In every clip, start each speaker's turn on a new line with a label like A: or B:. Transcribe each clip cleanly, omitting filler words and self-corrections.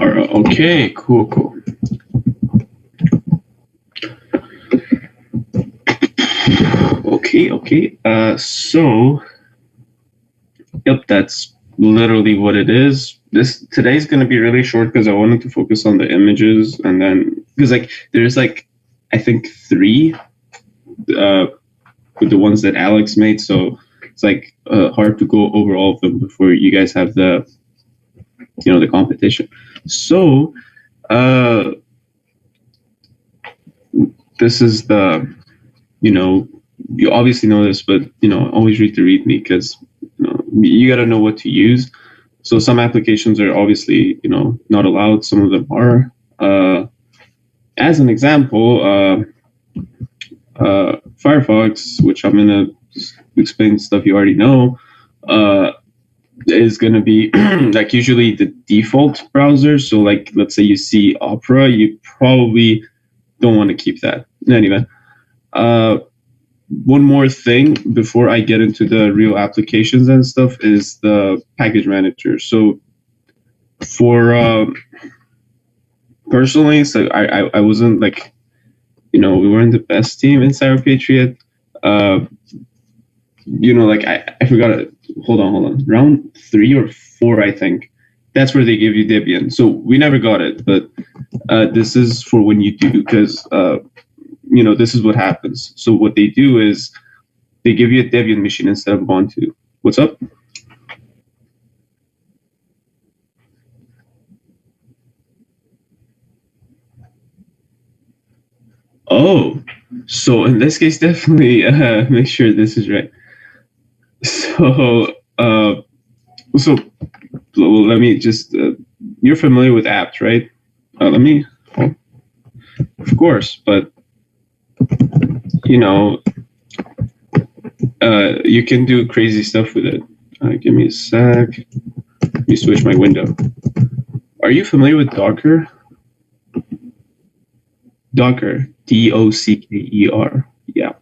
A: Okay, cool. Okay. So, yep, that's literally what it is. Today's gonna be really short because I wanted to focus on the images, and then because there's I think three, with the ones that Alex made. So it's hard to go over all of them before you guys have the competition. So this is the you obviously know this, but always read the README because you got to know what to use. So some applications are obviously not allowed. Some of them are. As an example, Firefox, which I'm gonna explain stuff you already know, is gonna be usually the default browser. So let's say you see Opera, you probably don't want to keep that. Anyway, one more thing before I get into the real applications and stuff is the package manager. So for personally, so I wasn't we weren't the best team in CyberPatriot. I forgot it. Hold on. Round 3 or 4, I think. That's where they give you Debian. So we never got it, but this is for when you do, because this is what happens. So what they do is they give you a Debian machine instead of Ubuntu. What's up? Oh, so in this case, definitely make sure this is right. So, let me just, you're familiar with apt, right? Of course, but, you can do crazy stuff with it. Give me a sec. Let me switch my window. Are you familiar with Docker? Docker, Docker. Yeah.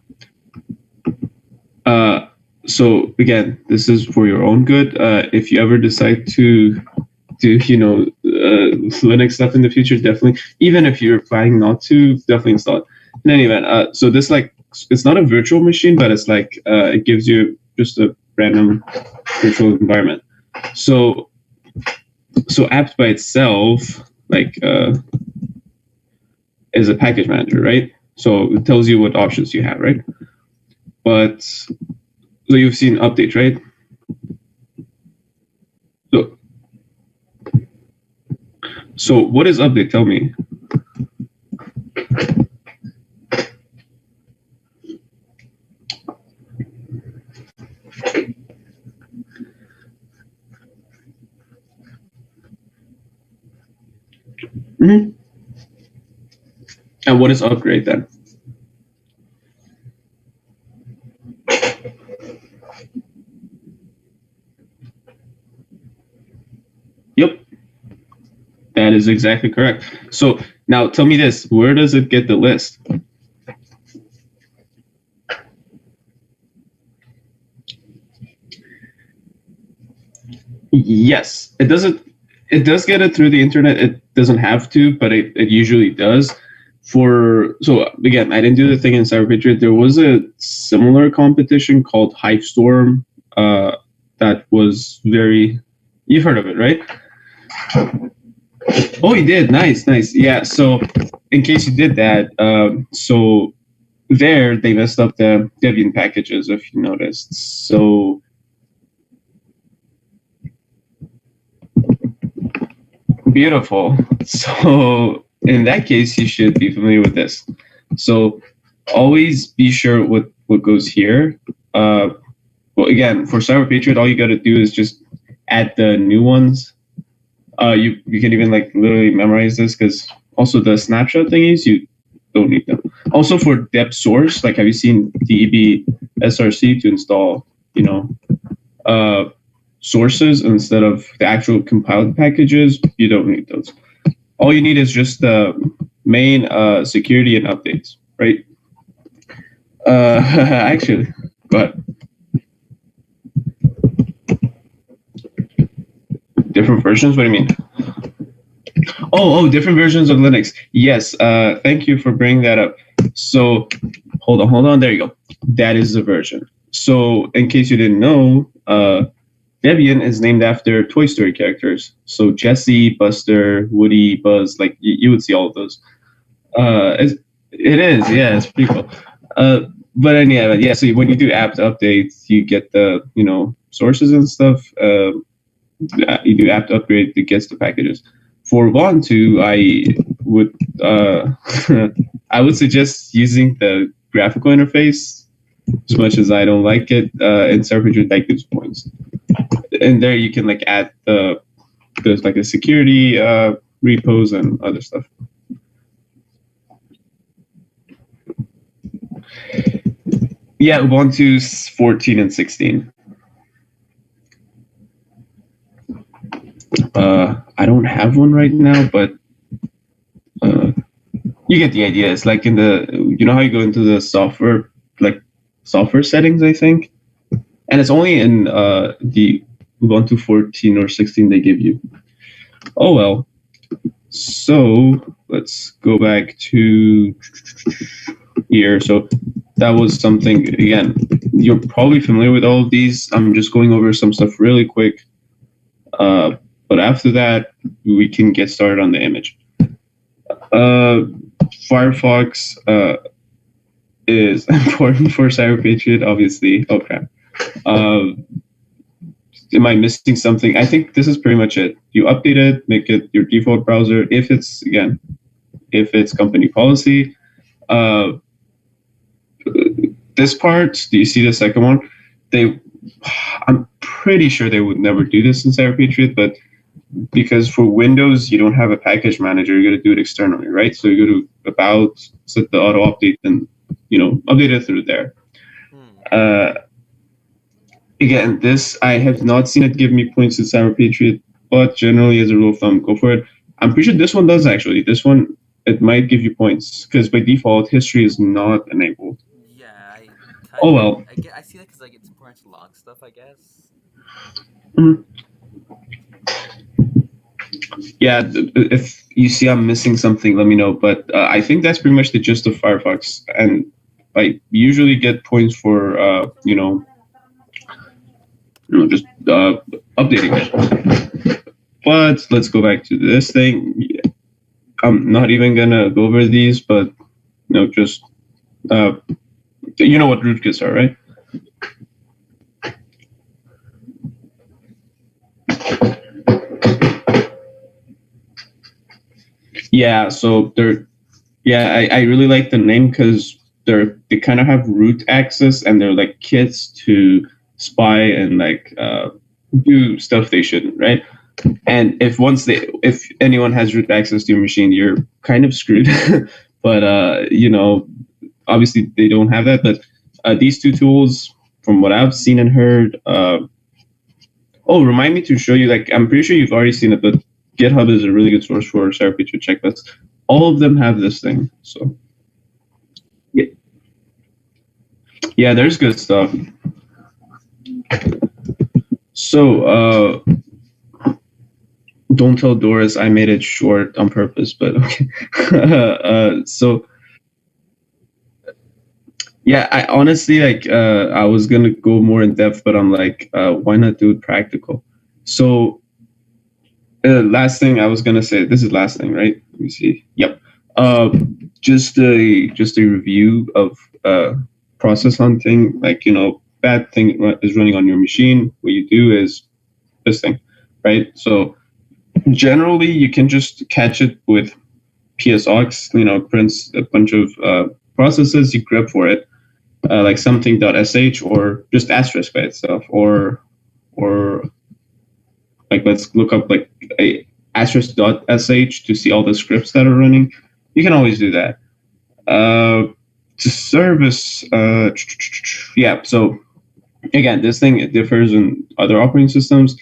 A: So again, this is for your own good. If you ever decide to do, Linux stuff in the future, definitely. Even if you're planning not to, definitely install it. In any event, so this it's not a virtual machine, but it's it gives you just a random virtual environment. So apt by itself, is a package manager, right? So it tells you what options you have, right? But so you've seen update, right? So what is update? Tell me. Mm-hmm. And what is upgrade then? Yep. That is exactly correct. So now tell me this, where does it get the list? Yes, it doesn't. It does get it through the internet. It doesn't have to, but it usually does. So again, I didn't do the thing in CyberPatriot. There was a similar competition called Hivestorm that was you've heard of it, right? Oh, you did. Nice. Yeah. So in case you did that, so there they messed up the Debian packages, if you noticed. So beautiful. So in that case, you should be familiar with this. So always be sure what goes here. Well, again, for CyberPatriot, all you got to do is just add the new ones. You can even literally memorize this, because also the snapshot thingies, you don't need them. Also for dep source, have you seen deb src to install sources instead of the actual compiled packages? You don't need those. All you need is just the main security and updates, right? Actually, go ahead. Different versions? What do you mean? different versions of Linux. Yes. Thank you for bringing that up. So hold on. There you go. That is the version. So in case you didn't know, Debian is named after Toy Story characters. So Jessie, Buster, Woody, Buzz, like you would see all of those. It is, yeah, it's pretty cool. But anyhow, yeah. So when you do apt updates, you get the sources and stuff. You do apt upgrade that gets the packages. For Ubuntu, I would suggest using the graphical interface. As much as I don't like it, in CyberPatriot that gives points. And there you can like add there's like a security repos and other stuff. Yeah, Ubuntu's 14 and 16. I don't have one right now, but you get the idea. It's like in the, how you go into the software settings, I think, and it's only in the Ubuntu 14 or 16 they give you. Oh well. So let's go back to here. So that was something, again, you're probably familiar with all of these. I'm just going over some stuff really quick. But after that, we can get started on the image. Firefox is important for CyberPatriot, obviously. Okay. Am I missing something? I think this is pretty much it. You update it, make it your default browser. If it's company policy. This part, do you see the second one? I'm pretty sure they would never do this in CyberPatriot, but because for Windows, you don't have a package manager, you got to do it externally, right? So you go to About, set the auto update, and update it through there. Again, this, I have not seen it give me points in CyberPatriot, but generally, as a rule of thumb, go for it. I'm pretty sure this one does, actually. This one, it might give you points, because by default, history is not enabled.
B: Yeah, I see that because it's important to log stuff, I guess.
A: Mm-hmm. Yeah, if you see I'm missing something, let me know. But I think that's pretty much the gist of Firefox, and I usually get points for just updating it. But let's go back to this thing. I'm not even gonna go over these, but just you know what rootkits are, right? Yeah, so I really like the name because they kind of have root access, and they're like kits to spy and do stuff they shouldn't, right? And if anyone has root access to your machine, you're kind of screwed. But obviously they don't have that. But these two tools, from what I've seen and heard, remind me to show you. I'm pretty sure you've already seen it, but GitHub is a really good source for CyberPatriot checklists. All of them have this thing. So yeah, there's good stuff. So don't tell Doris I made it short on purpose, but okay. So yeah, I honestly I was gonna go more in depth, but I'm like, why not do it practical? So last thing I was gonna say, this is last thing, right? Let me see. Yep. Just a review of process hunting. Bad thing is running on your machine. What you do is this thing, right? So generally, you can just catch it with PSOX. Prints a bunch of processes. You grep for it, like something.sh or just asterisk by itself, or let's look up a asterisk.sh to see all the scripts that are running. You can always do that. To service, yeah. So again, this thing, it differs in other operating systems.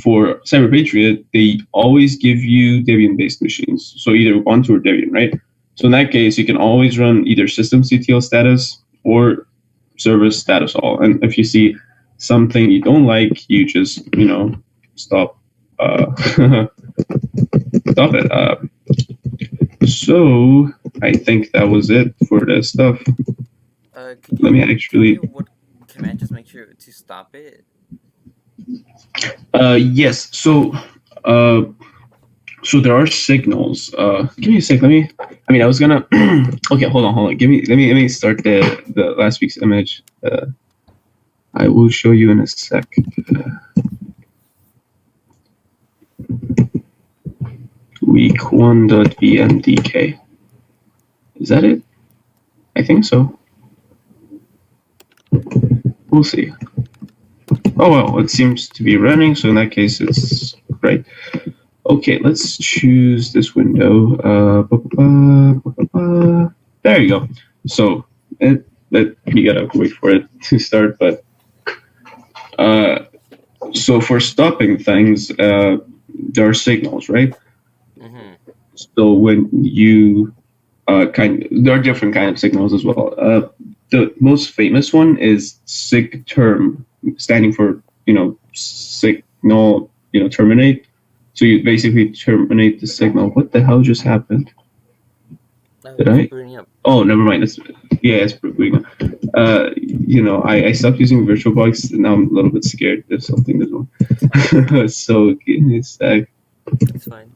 A: For CyberPatriot, they always give you Debian-based machines, so either Ubuntu or Debian, right? So in that case, you can always run either systemctl status or service status all. And if you see something you don't like, you just stop stop it. So I think that was it for the stuff.
B: Could
A: Let me
B: you tell me
A: actually.
B: what command just make sure to stop it?
A: Yes. Uh, so there are signals. Give me a sec. Let me. I mean, I was gonna. Okay, hold on. Give me. Let me start the last week's image. I will show you in a sec. Week 1.vmdk. Is that it? I think so. We'll see. Oh well, it seems to be running, so in that case it's right. Okay, let's choose this window. There you go. So you gotta wait for it to start, but so for stopping things, there are signals, right?
B: Mm-hmm.
A: So when you there are different kind of signals as well. The most famous one is sig term, standing for signal terminate. So you basically terminate the signal. What the hell just happened?
B: Oh,
A: Did
B: it's
A: I?
B: booting up.
A: Oh, never mind. It's booting up. I stopped using VirtualBox, and now I'm a little bit scared if something does wrong. So give me a sec.
B: It's fine.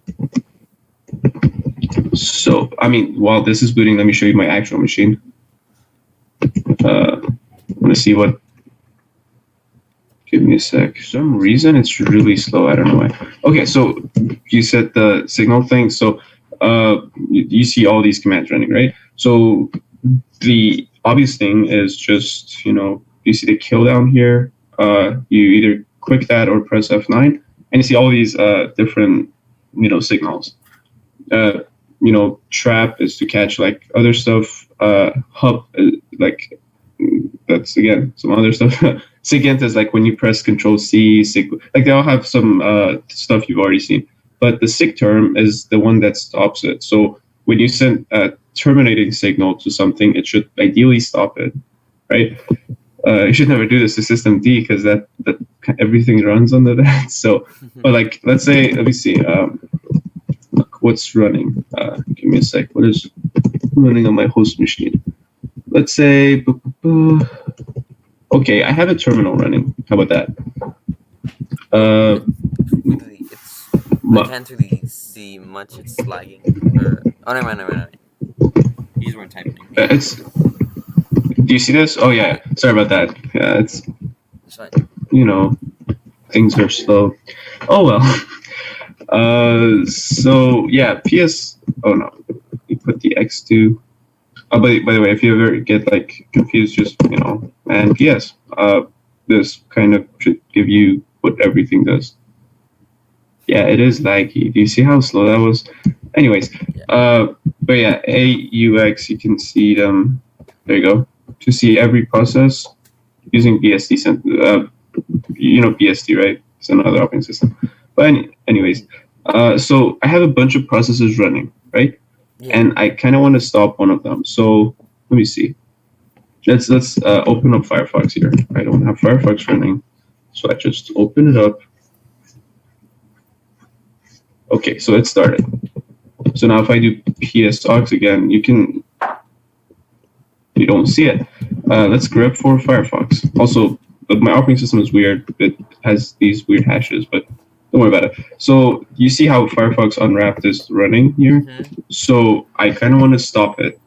A: So I mean, while this is booting, let me show you my actual machine. I want to see what. Give me a sec. For some reason, it's really slow. I don't know why. Okay, so you said the signal thing. So you see all these commands running, right? So the obvious thing is just, you see the kill down here. You either click that or press F9, and you see all these different, signals. Uh, trap is to catch like other stuff. Hub, like that's again some other stuff. SIGINT is like when you press Control C. Like they all have some stuff you've already seen. But the SIG term is the one that stops it. So when you send a terminating signal to something, it should ideally stop it, right? You should never do this to system D because that everything runs under that. So, but like let's say, let me see. Look, what's running? Give me a sec. What is running on my host machine? Let's say. Okay, I have a terminal running. How about that?
B: I can't really see much. It's lagging. Oh, never mind. These weren't typing.
A: It's. Do you see this? Oh yeah. Sorry about that. Yeah, it's
B: fine.
A: Things are slow. Oh well. So yeah, PS. Oh no, you put the X2. Oh, by the way, if you ever get like confused, just and PS. This kind of should give you what everything does. Yeah, it is laggy. Do you see how slow that was? Anyways, but yeah, AUX, you can see them. There you go. To see every process using BSD. BSD, right? It's another operating system. But anyways, so I have a bunch of processes running, right? Yeah. And I kind of want to stop one of them. So let me see. Let's open up Firefox here. I don't have Firefox running, so I just open it up. Okay, so it started. So now if I do pstalks again, you don't see it. Let's grep for Firefox. Also, my operating system is weird. It has these weird hashes, but don't worry about it. So you see how Firefox Unwrapped is running here? Mm-hmm. So I kind of want to stop it.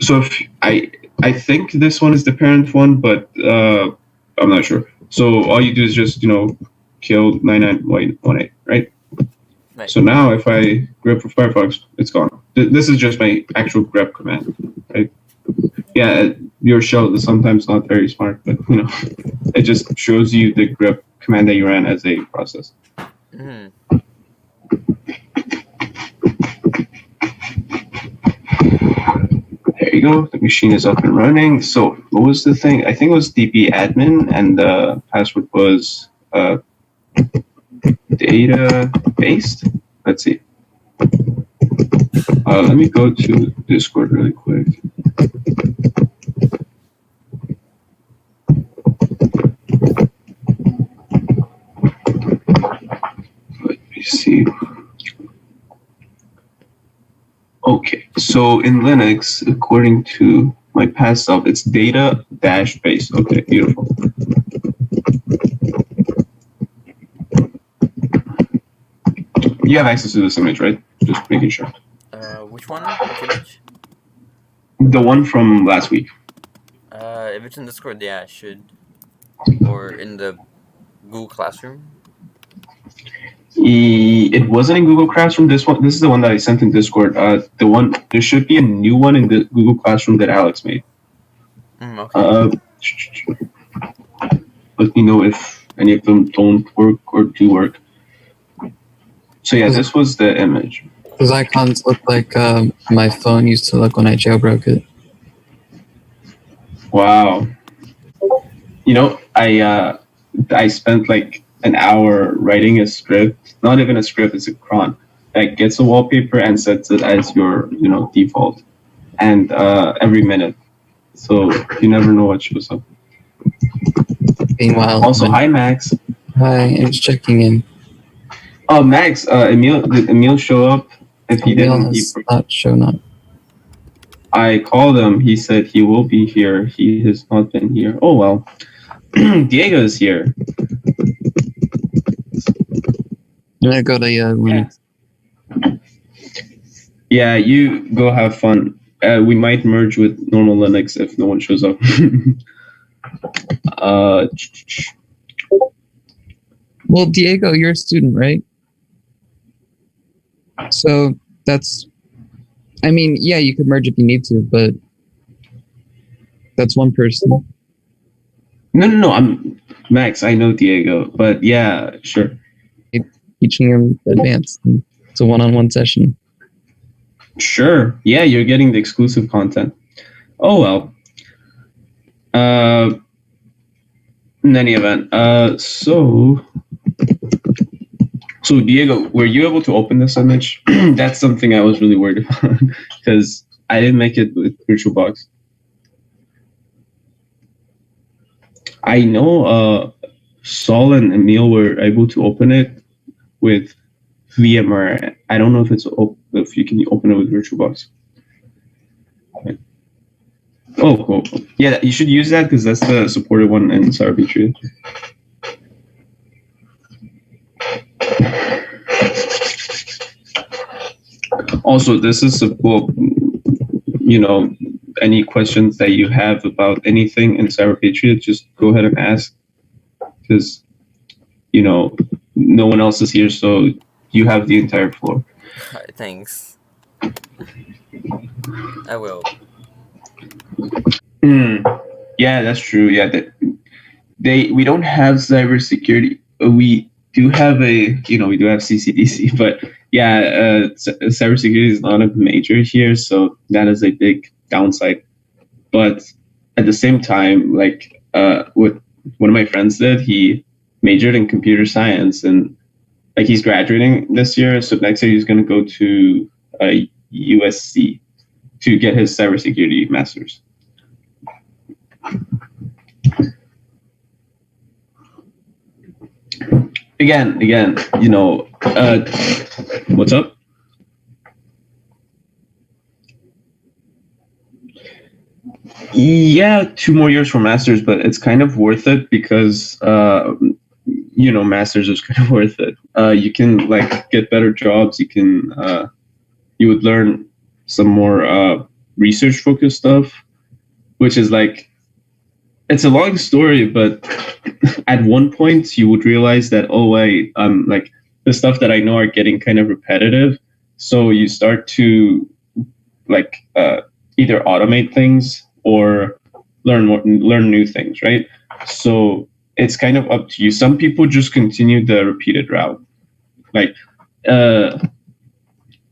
A: So if I think this one is the parent one, but I'm not sure. So all you do is just kill 9918, right? Right. So now if I grep for Firefox, it's gone. This is just my actual grep command, right? Yeah, your shell is sometimes not very smart, but it just shows you the grep command that you ran as a process. Mm. There you go. The machine is up and running. So what was the thing? I think it was db admin, and the password was data based. Let's see. Let me go to Discord really quick. Let me see. So in Linux, according to my past self, it's data dash base. Okay, beautiful. You have access to this image, right? Just making sure.
B: Which one? Which image?
A: The one from last week.
B: If it's in Discord, yeah, I should. Or in the Google Classroom.
A: It wasn't in Google Classroom. This is the one that I sent in Discord. There should be a new one in the Google Classroom that Alex made.
B: Okay.
A: Let me know if any of them don't work or do work. So yeah, this was the image.
C: Those icons look like my phone used to look when I jailbroke it.
A: Wow. You know, I spent like an hour writing a script. Not even a script; it's a cron that gets a wallpaper and sets it as your default, and every minute. So you never know what shows up.
C: Meanwhile,
A: Also, hi Max.
C: Hi, I'm just checking in.
A: Oh, Max, did Emil show up? If he
C: Emil
A: didn't,
C: has not shown up.
A: I called him. He said he will be here. He has not been here. Oh well. Diego is here.
C: I'm gonna go to Linux.
A: Yeah, you go have fun. We might merge with normal Linux if no one shows up.
C: Well, Diego, you're a student, right? So that's, I mean, yeah, you could merge if you need to, but that's one person.
A: No. I'm Max. I know Diego, but yeah, sure.
C: Teaching him advanced. It's a one-on-one session.
A: Sure. Yeah, you're getting the exclusive content. Oh well. In any event, so Diego, were you able to open this image? That's something I was really worried about because I didn't make it with VirtualBox. I know Saul and Emil were able to open it with VMware. I don't know if you can open it with VirtualBox. Okay. Oh, cool. Yeah, you should use that because that's the supported one in CyberPatriot. Also, this is a book. Any questions that you have about anything in CyberPatriot, just go ahead and ask because no one else is here, so you have the entire floor.
B: Thanks. I will.
A: Yeah, that's true. Yeah, we don't have cybersecurity. We do have we do have CCDC, but yeah, cybersecurity is not a major here, so that is a big downside. But at the same time, like what one of my friends did, he majored in computer science, and like he's graduating this year, so next year he's going to go to USC to get his cybersecurity master's. Again, what's up? Yeah, 2 more years for masters, but it's kind of worth it because masters is kind of worth it. You can like get better jobs. You would learn some more research focused stuff, which is like, it's a long story, but at one point you would realize that, like the stuff that I know are getting kind of repetitive. So you start to like either automate things or learn new things, right? So it's kind of up to you. Some people just continue the repeated route. Like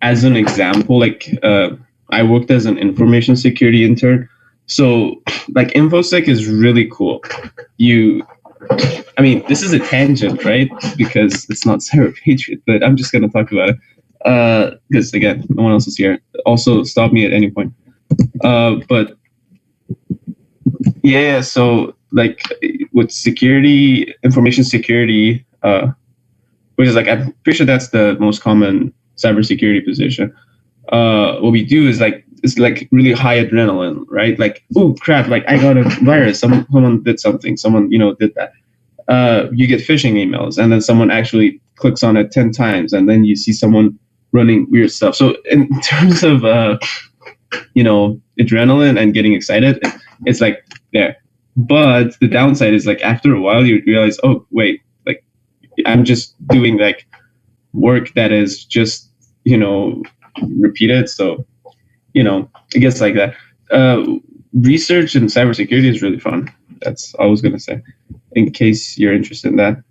A: as an example, like I worked as an information security intern. So like InfoSec is really cool. This is a tangent, right? Because it's not CyberPatriot, but I'm just going to talk about it. Because again, no one else is here. Also, stop me at any point. But yeah, so like with security, information security, which is like, I'm pretty sure that's the most common cybersecurity position. What we do is like it's like really high adrenaline, right? Like, oh crap, like I got a virus. Someone did something. Someone did that. You get phishing emails, and then someone actually clicks on it 10 times, and then you see someone running weird stuff. So in terms of adrenaline and getting excited, it's like there. But the downside is like after a while you realize, oh wait, like I'm just doing like work that is just repeated. So it gets like that. Research in cybersecurity is really fun. That's all I was gonna say, in case you're interested in that.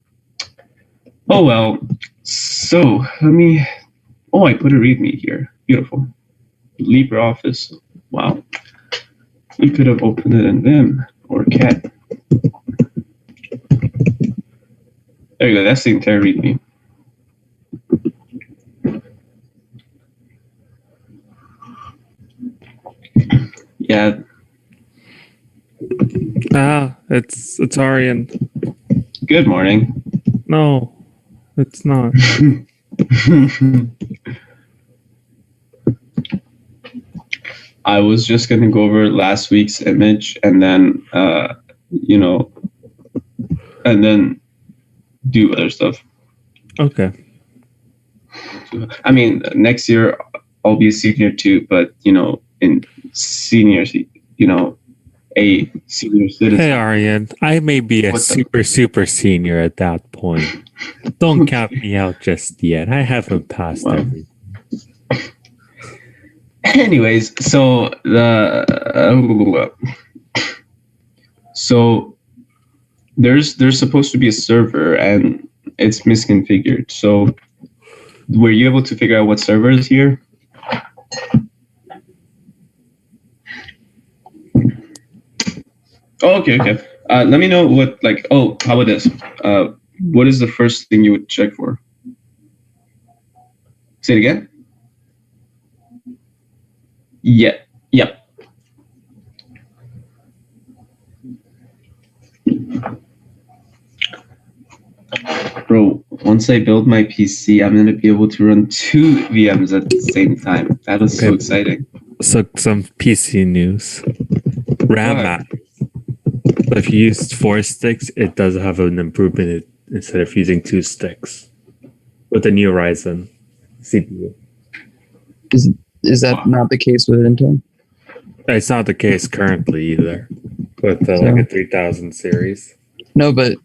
A: Oh well. So let me. Oh, I put a README here. Beautiful. LibreOffice. Wow. You could have opened it in Vim or Cat. There you go. That's the entire README. Yeah.
D: It's Aryan.
A: Good morning.
D: No, it's not.
A: I was just going to go over last week's image and then, and then do other stuff.
D: Okay.
A: I mean, next year I'll be a senior too, but, in seniors, a senior citizen.
D: Hey, Aryan, I may be a super senior at that point. Don't count me out just yet. I haven't passed everything.
A: Anyways, so there's supposed to be a server and it's misconfigured. So were you able to figure out what server is here? Oh, okay. Let me know what how about this? What is the first thing you would check for? Say it again. Yeah. Yep. Bro, once I build my PC, I'm gonna be able to run 2 VMs at the same time. That is so exciting.
D: So some PC news. RAM map. So if you use 4 sticks, it does have an improvement instead of using 2 sticks with the new Ryzen CPU.
C: Is that not the case with Intel?
D: It's not the case currently either with like a 3000 series.
C: No, but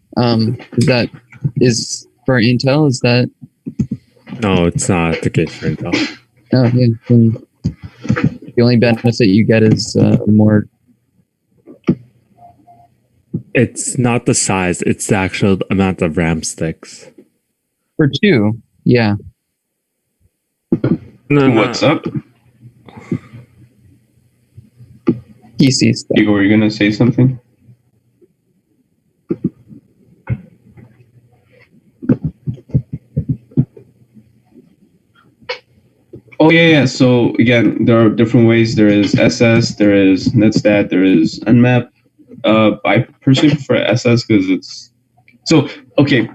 C: is for Intel? Is that?
D: No, it's not the case for Intel.
C: Oh yeah. Then the only benefit you get is more.
D: It's not the size; it's the actual amount of RAM sticks.
C: For 2, yeah.
D: No.
A: What's up?
C: PC stuff.
A: Hugo, were you gonna say something? Oh yeah. So again, there are different ways. There is SS, there is netstat, there is nmap. I personally prefer SS because it's so okay.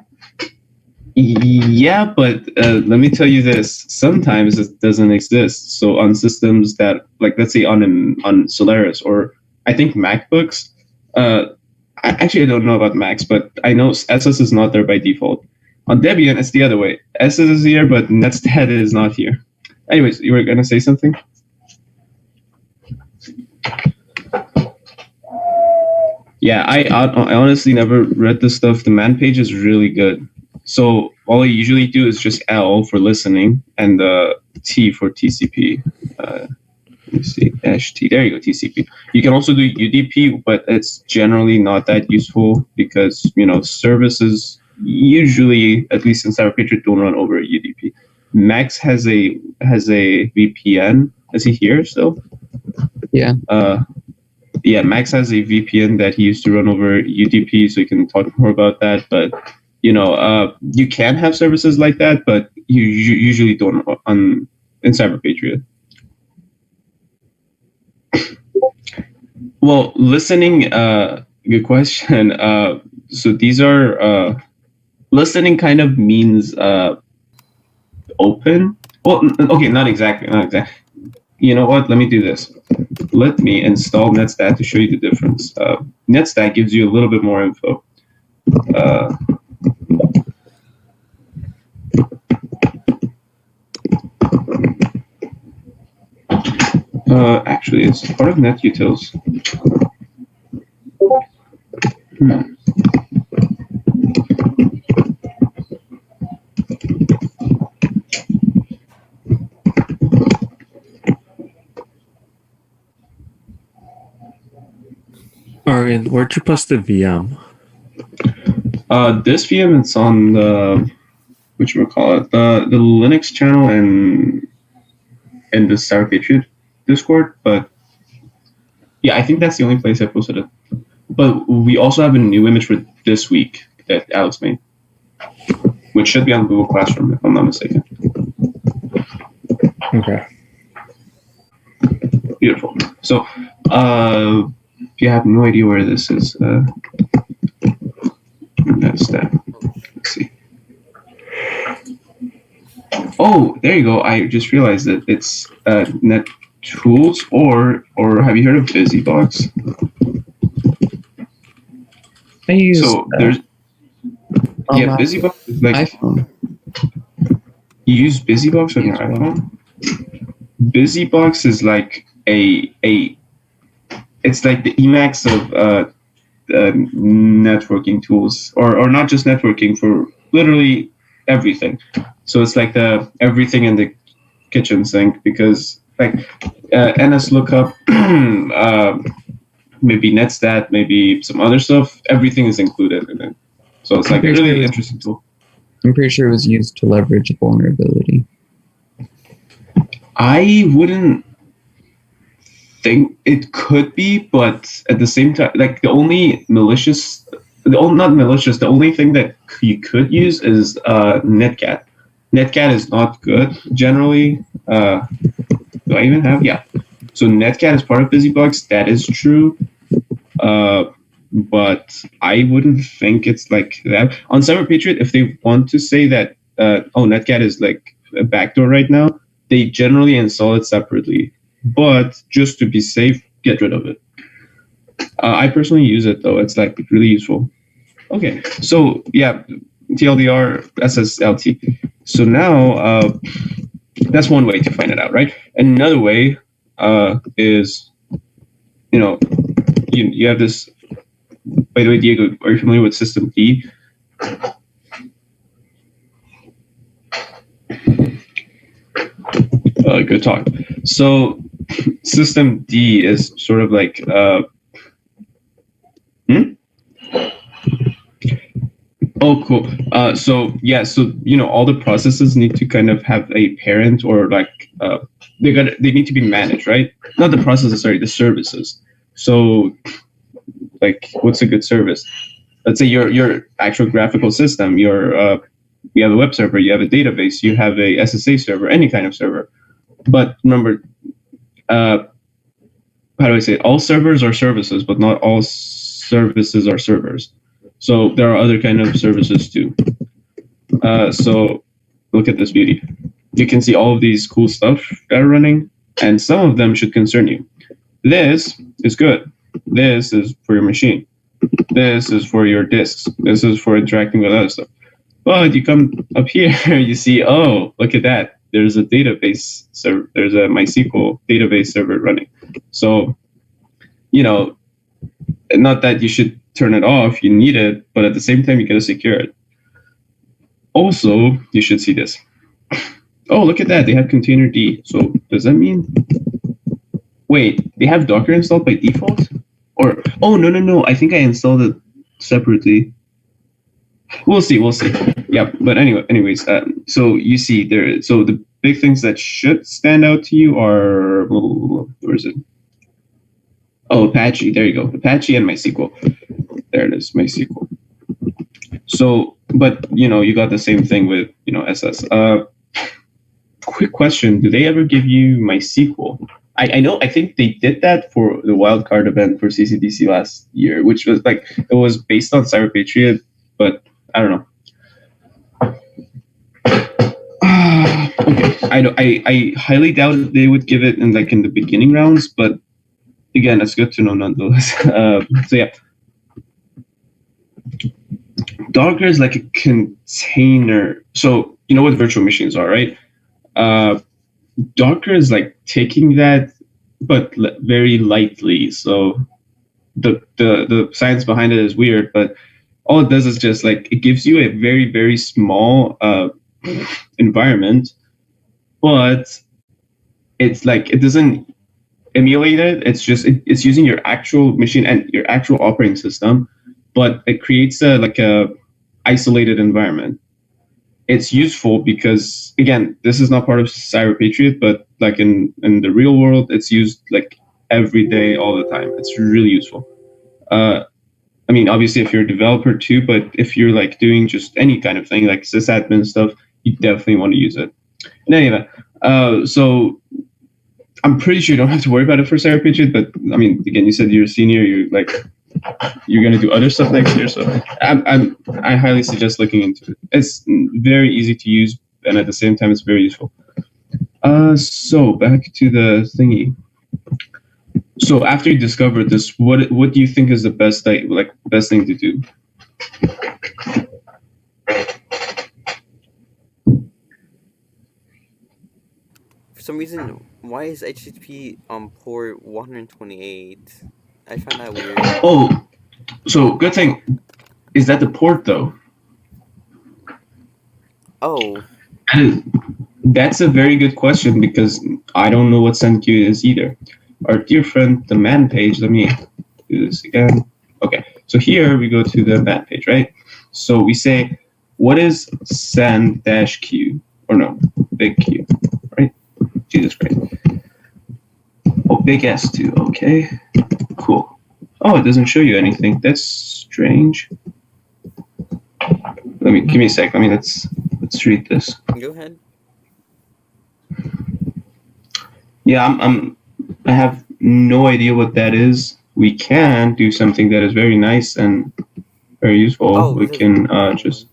A: Yeah, but let me tell you this. Sometimes it doesn't exist. So on systems that, like, let's say on Solaris or I think MacBooks. I don't know about Macs, but I know SS is not there by default. On Debian, it's the other way. SS is here, but netstat is not here. Anyways, you were gonna say something? Yeah, I honestly never read this stuff. The man page is really good. So all I usually do is just L for listening and T for TCP. Let me see, -T. There you go, TCP. You can also do UDP, but it's generally not that useful because services usually, at least in CyberPatriot, don't run over UDP. Max has a VPN. Is he here still?
C: Yeah.
A: Yeah, Max has a VPN that he used to run over UDP, so you can talk more about that. But you can have services like that, but you usually don't in CyberPatriot. Well, listening. Good question. So these are listening. Kind of means open. Well, okay, not exactly. you know what? Let me do this. Let me install netstat to show you the difference. Netstat gives you a little bit more info. Actually, it's part of NetUtils.
D: Arian, where'd you post the VM?
A: This VM it's on the whatchamacallit, the Linux channel and the CyberPatriot Discord, but yeah, I think that's the only place I posted it. But we also have a new image for this week that Alex made, which should be on Google Classroom if I'm not mistaken.
D: Okay.
A: Beautiful. So, if you have no idea where this is, that's that. Let's see. Oh, there you go. I just realized that it's Net Tools, or have you heard of BusyBox?
C: I use
A: So there's yeah, BusyBox is like
C: iPhone.
A: you use BusyBox on your iPhone. BusyBox is like a it's like the Emacs of networking tools, or not just networking, for literally everything. So it's like the everything in the kitchen sink, because like NS lookup, maybe netstat, maybe some other stuff. Everything is included in it. So it's like a really interesting tool.
C: I'm pretty sure it was used to leverage a vulnerability.
A: I wouldn't think it could be, but at the same time, like the only thing that you could use is netcat. Netcat is not good generally. Do I even have? Yeah. So netcat is part of BusyBox. That is true. But I wouldn't think it's like that. On CyberPatriot, if they want to say that, netcat is like a backdoor right now, they generally install it separately. But just to be safe, get rid of it. I personally use it though. It's like really useful. Okay, so yeah, TLDR, SSLT. So now that's one way to find it out, right? Another way is, you have this. By the way, Diego, are you familiar with System D? Good talk. So System D is sort of like Oh, cool. So all the processes need to kind of have a parent, or like they need to be managed, right? Not the processes, sorry, the services. So like, what's a good service? Let's say your actual graphical system, you have a web server, you have a database, you have a SSA server, any kind of server. But remember, how do I say it? All servers are services, but not all services are servers. So there are other kind of services too. So look at this beauty. You can see all of these cool stuff that are running, and some of them should concern you. This is good. This is for your machine. This is for your disks. This is for interacting with other stuff. But you come up here, you see, oh, look at that. There's a database server. There's a MySQL database server running. So, not that you should turn it off, you need it, but at the same time, you got to secure it. Also, you should see this. Oh, look at that. They have container D. So does that mean, wait, they have Docker installed by default? Or, oh, no. I think I installed it separately. We'll see. Yeah, but anyways, so you see there, so the big things that should stand out to you are, where is it? Oh, Apache, there you go. Apache and MySQL. There it is, MySQL. So, but, you got the same thing with, SS. Quick question, do they ever give you MySQL? I think they did that for the wildcard event for CCDC last year, which was like, it was based on CyberPatriot, but I don't know. Okay, I highly doubt that they would give it in the beginning rounds, but again, it's good to know nonetheless. So yeah, Docker is like a container. So you know what virtual machines are, right? Docker is like taking that, but very lightly. So the science behind it is weird, but all it does is just like it gives you a very very small environment, but it's like it doesn't emulate it. It's just it's using your actual machine and your actual operating system, but it creates a isolated environment. It's useful because again, this is not part of CyberPatriot, but like in the real world, it's used like every day, all the time. It's really useful. I mean, obviously, if you're a developer too, but if you're like doing just any kind of thing like sysadmin stuff, you definitely want to use it. In any event, so I'm pretty sure you don't have to worry about it for CyberPatriot, but I mean, again, you said you're a senior, you're gonna do other stuff next year, so I highly suggest looking into it. It's very easy to use, and at the same time, it's very useful. So back to the thingy. So after you discovered this, what do you think is the best thing to do?
B: For some reason, why is HTTP on port 128? I find that weird.
A: Oh, so good thing. Is that the port though?
B: Oh.
A: That's a very good question because I don't know what SendQ is either. Our dear friend, the man page, let me do this again. Okay, so here we go to the man page, right? So we say, what is send-q? Or no, big Q, right? Jesus Christ. Oh, big S too, okay. Cool. Oh, it doesn't show you anything. That's strange. Give me a sec. Let's read this.
B: Go ahead.
A: Yeah, I have no idea what that is. We can do something that is very nice and very useful.
B: Oh,
A: we can just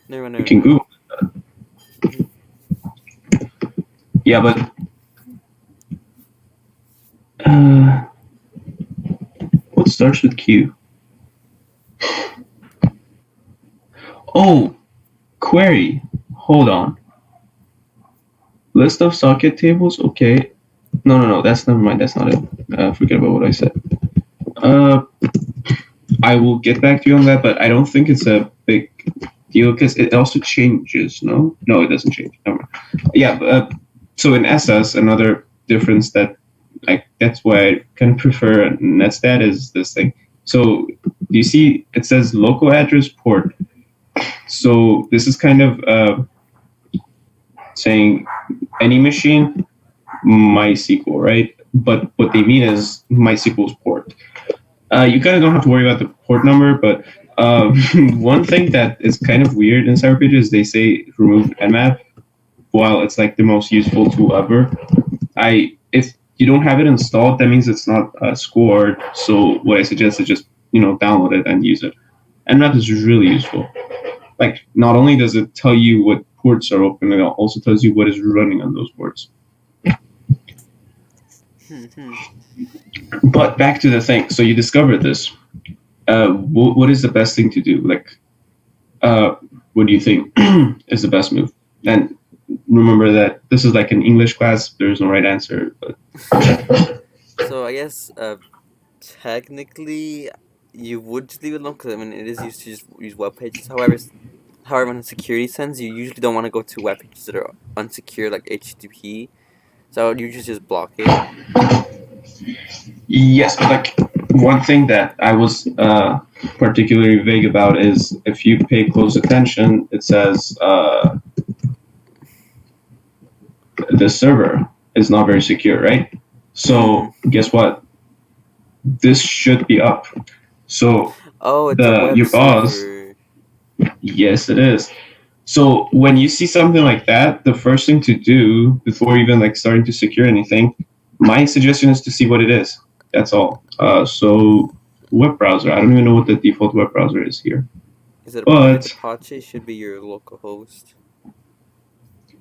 B: never
A: we can Google that. Yeah, but what starts with Q? Oh, query. Hold on. List of socket tables. Okay. No. That's never mind. That's not it. Forget about what I said. I will get back to you on that, but I don't think it's a big deal because it also changes. No, it doesn't change. Never mind. Yeah. So in SS, another difference that's why I kind of prefer netstat is this thing. So you see, it says local address port. So this is kind of saying any machine, MySQL, right? But what they mean is MySQL's port. You kind of don't have to worry about the port number, but one thing that is kind of weird in CyberPatriot is they say remove nmap, while it's like the most useful tool ever. If you don't have it installed, that means it's not scored. So what I suggest is just download it and use it. Nmap is really useful. Like, not only does it tell you what ports are open, it also tells you what is running on those ports. But back to the thing. So you discovered this. What is the best thing to do? What do you think is the best move? And remember that this is like an English class. There's no right answer. But
B: so I guess technically you would just leave it alone because it is used to just use web pages. However, in a security sense, you usually don't want to go to web pages that are unsecure like HTTP. So you just block it.
A: Yes, but one thing that I was particularly vague about is if you pay close attention, it says the server is not very secure, right? So guess what? This should be up. So your boss. Yes, it is. So when you see something like that, the first thing to do before even starting to secure anything, my suggestion is to see what it is. That's all. So web browser. I don't even know what the default web browser is here.
B: Is it Apache? Apache should be your local host.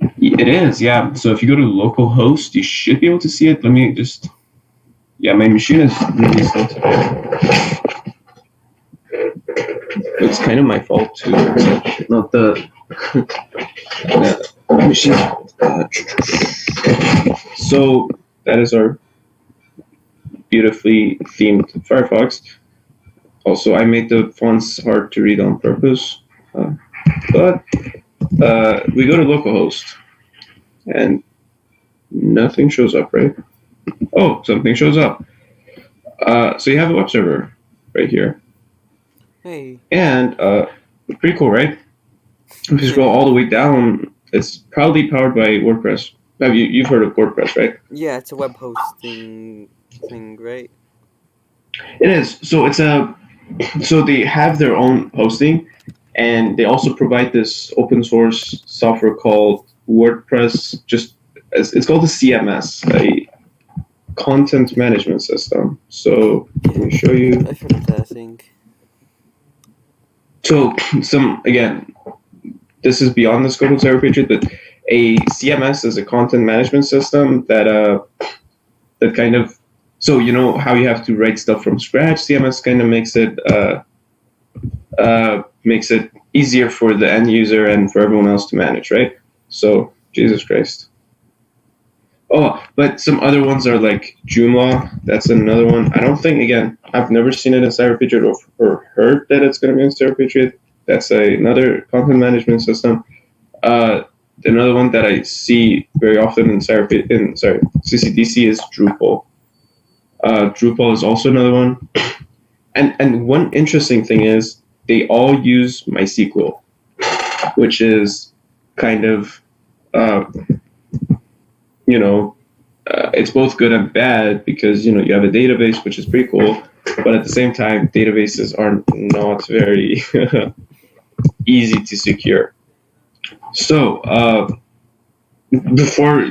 A: It is, yeah. So if you go to localhost, you should be able to see it. Let me just. Yeah, my machine is really slow today. It's kind of my fault too, not the machine. So that is our beautifully themed Firefox. Also, I made the fonts hard to read on purpose, but we go to localhost, and nothing shows up, right? Oh, something shows up. So you have a web server right here,
B: Hey.
A: and pretty cool, right? If you scroll all the way down, it's probably powered by WordPress. You've heard of WordPress, right?
B: Yeah, it's a web hosting thing, right?
A: It is. So they have their own hosting, and they also provide this open source software called WordPress. It's called the CMS, a content management system. So let me show you.
B: I've heard of that, I think.
A: So again, this is beyond the scope of CyberPatriot, but a CMS is a content management system that kind of, so you know how you have to write stuff from scratch. CMS kind of makes it easier for the end user and for everyone else to manage, right? So Jesus Christ. Oh, but some other ones are like Joomla. That's another one. I don't think, again, I've never seen it in CyberPatriot or heard that it's going to be in CyberPatriot. That's another content management system. Another one that I see very often in CCDC is Drupal. Drupal is also another one. And one interesting thing is they all use MySQL, which is kind of, it's both good and bad because, you have a database, which is pretty cool. But at the same time, databases are not very easy to secure. So before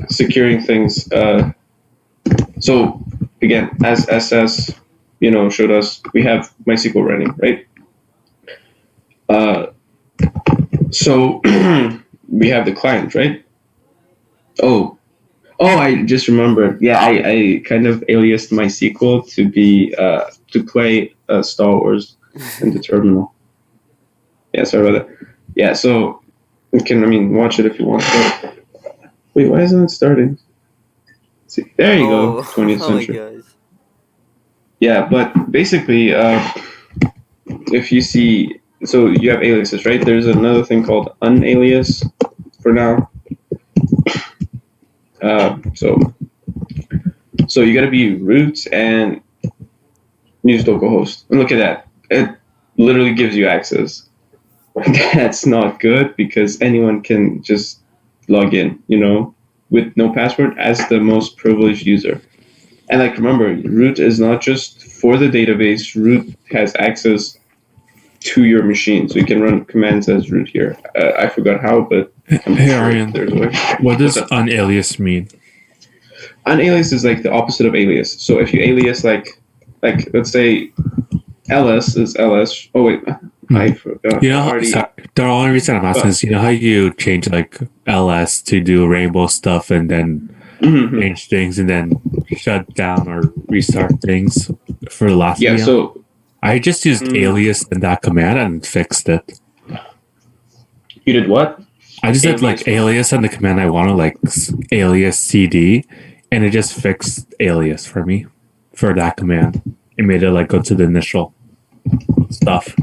A: securing things, so again, as SS showed us, we have MySQL running, right? So we have the client, right? Oh, I just remembered. Yeah, I kind of aliased MySQL to be to play Star Wars in the terminal. Yeah, sorry about that. Yeah, so you can watch it if you want. But wait, why isn't it starting? Let's see, there you go, 20th century.
B: Oh my gosh.
A: Yeah, but basically, if you see, so you have aliases, right? There's another thing called unalias for now. So you got to be root and use localhost. And look at that. It literally gives you access. That's not good because anyone can just log in, with no password as the most privileged user. And remember, root is not just for the database. Root has access to your machine, so you can run commands as root here. I forgot how, but I'm
D: Hey,
A: sure
D: Arian,
A: there's a way.
D: what does unalias mean?
A: Unalias is the opposite of alias. So if you alias let's say ls is ls. Oh wait, I forgot.
D: The only reason I'm asking is, how you change ls to do rainbow stuff and then change things and then shut down or restart things for the last
A: Yeah, so
D: I just used alias in that command and fixed it.
A: You did what?
D: I just did alias in the command I wanted, alias cd, and it just fixed alias for me for that command. It made it go to the initial stuff.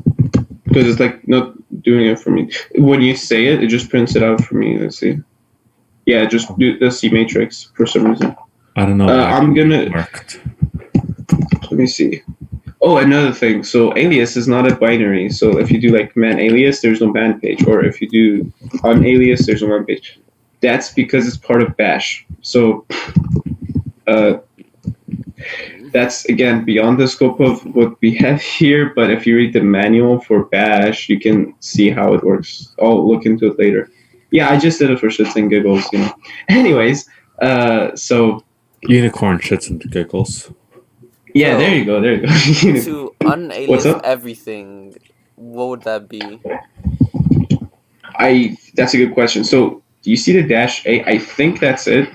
A: Because it's not doing it for me. When you say it, it just prints it out for me. Let's see. Yeah, just do the C matrix for some reason.
D: I don't know.
A: I'm gonna. Let me see. Oh, another thing. So alias is not a binary. So if you do man alias, there's no man page, or if you do unalias, there's no man page. That's because it's part of Bash. So that's again beyond the scope of what we have here. But if you read the manual for Bash, you can see how it works. I'll look into it later. Yeah, I just did it for shits and giggles. Anyways, so
D: unicorn shits and giggles.
A: Yeah, there you go.
B: To unalias everything, what would that be?
A: That's a good question. So do you see the -A? I think that's it.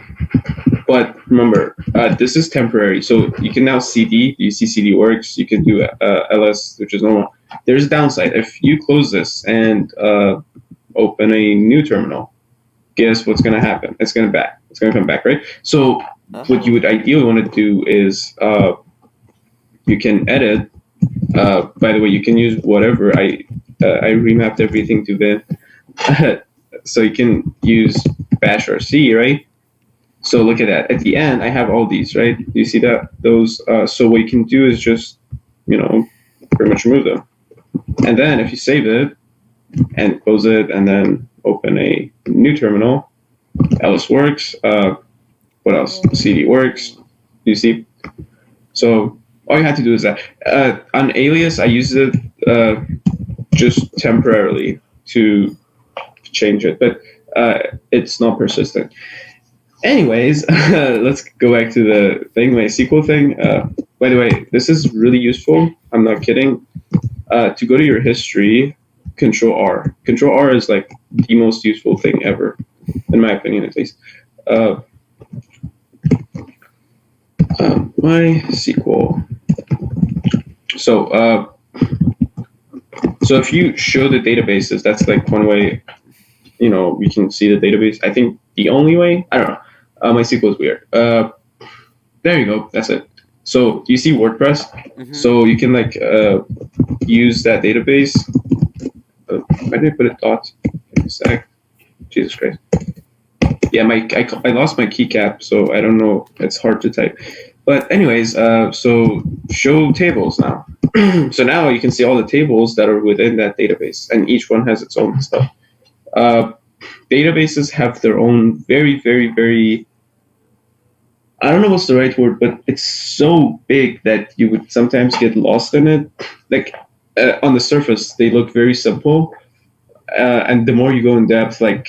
A: But remember, this is temporary. So you can now CD. You see CD works. You can do LS, which is normal. There's a downside. If you close this and open a new terminal, guess what's going to happen? It's going to come back, right? So what you would ideally want to do is you can edit. By the way, you can use whatever. I remapped everything to the so you can use bash RC, right? So look at that. At the end, I have all these, right? You see that? Those. So what you can do is just, pretty much remove them. And then if you save it and close it and then open a new terminal, ls works. What else? CD works. You see? So all you have to do is that. On Alias, I use it just temporarily to change it, but it's not persistent. Anyways, let's go back to the thing, my SQL thing. By the way, this is really useful. I'm not kidding. To go to your history, Control R. Control R is like the most useful thing ever, in my opinion, at least. My SQL. So if you show the databases, that's like one way. We can see the database. I think the only way, I don't know. My SQL is weird. There you go. That's it. So you see WordPress. Mm-hmm. So you can use that database. Why did I put a dot? In a sec. Jesus Christ. Yeah, I lost my keycap, so I don't know. It's hard to type. But anyways, so show tables now. So now you can see all the tables that are within that database, and each one has its own stuff. Databases have their own very, very, very, I don't know what's the right word, but it's so big that you would sometimes get lost in it. Like on the surface, they look very simple. And the more you go in depth, like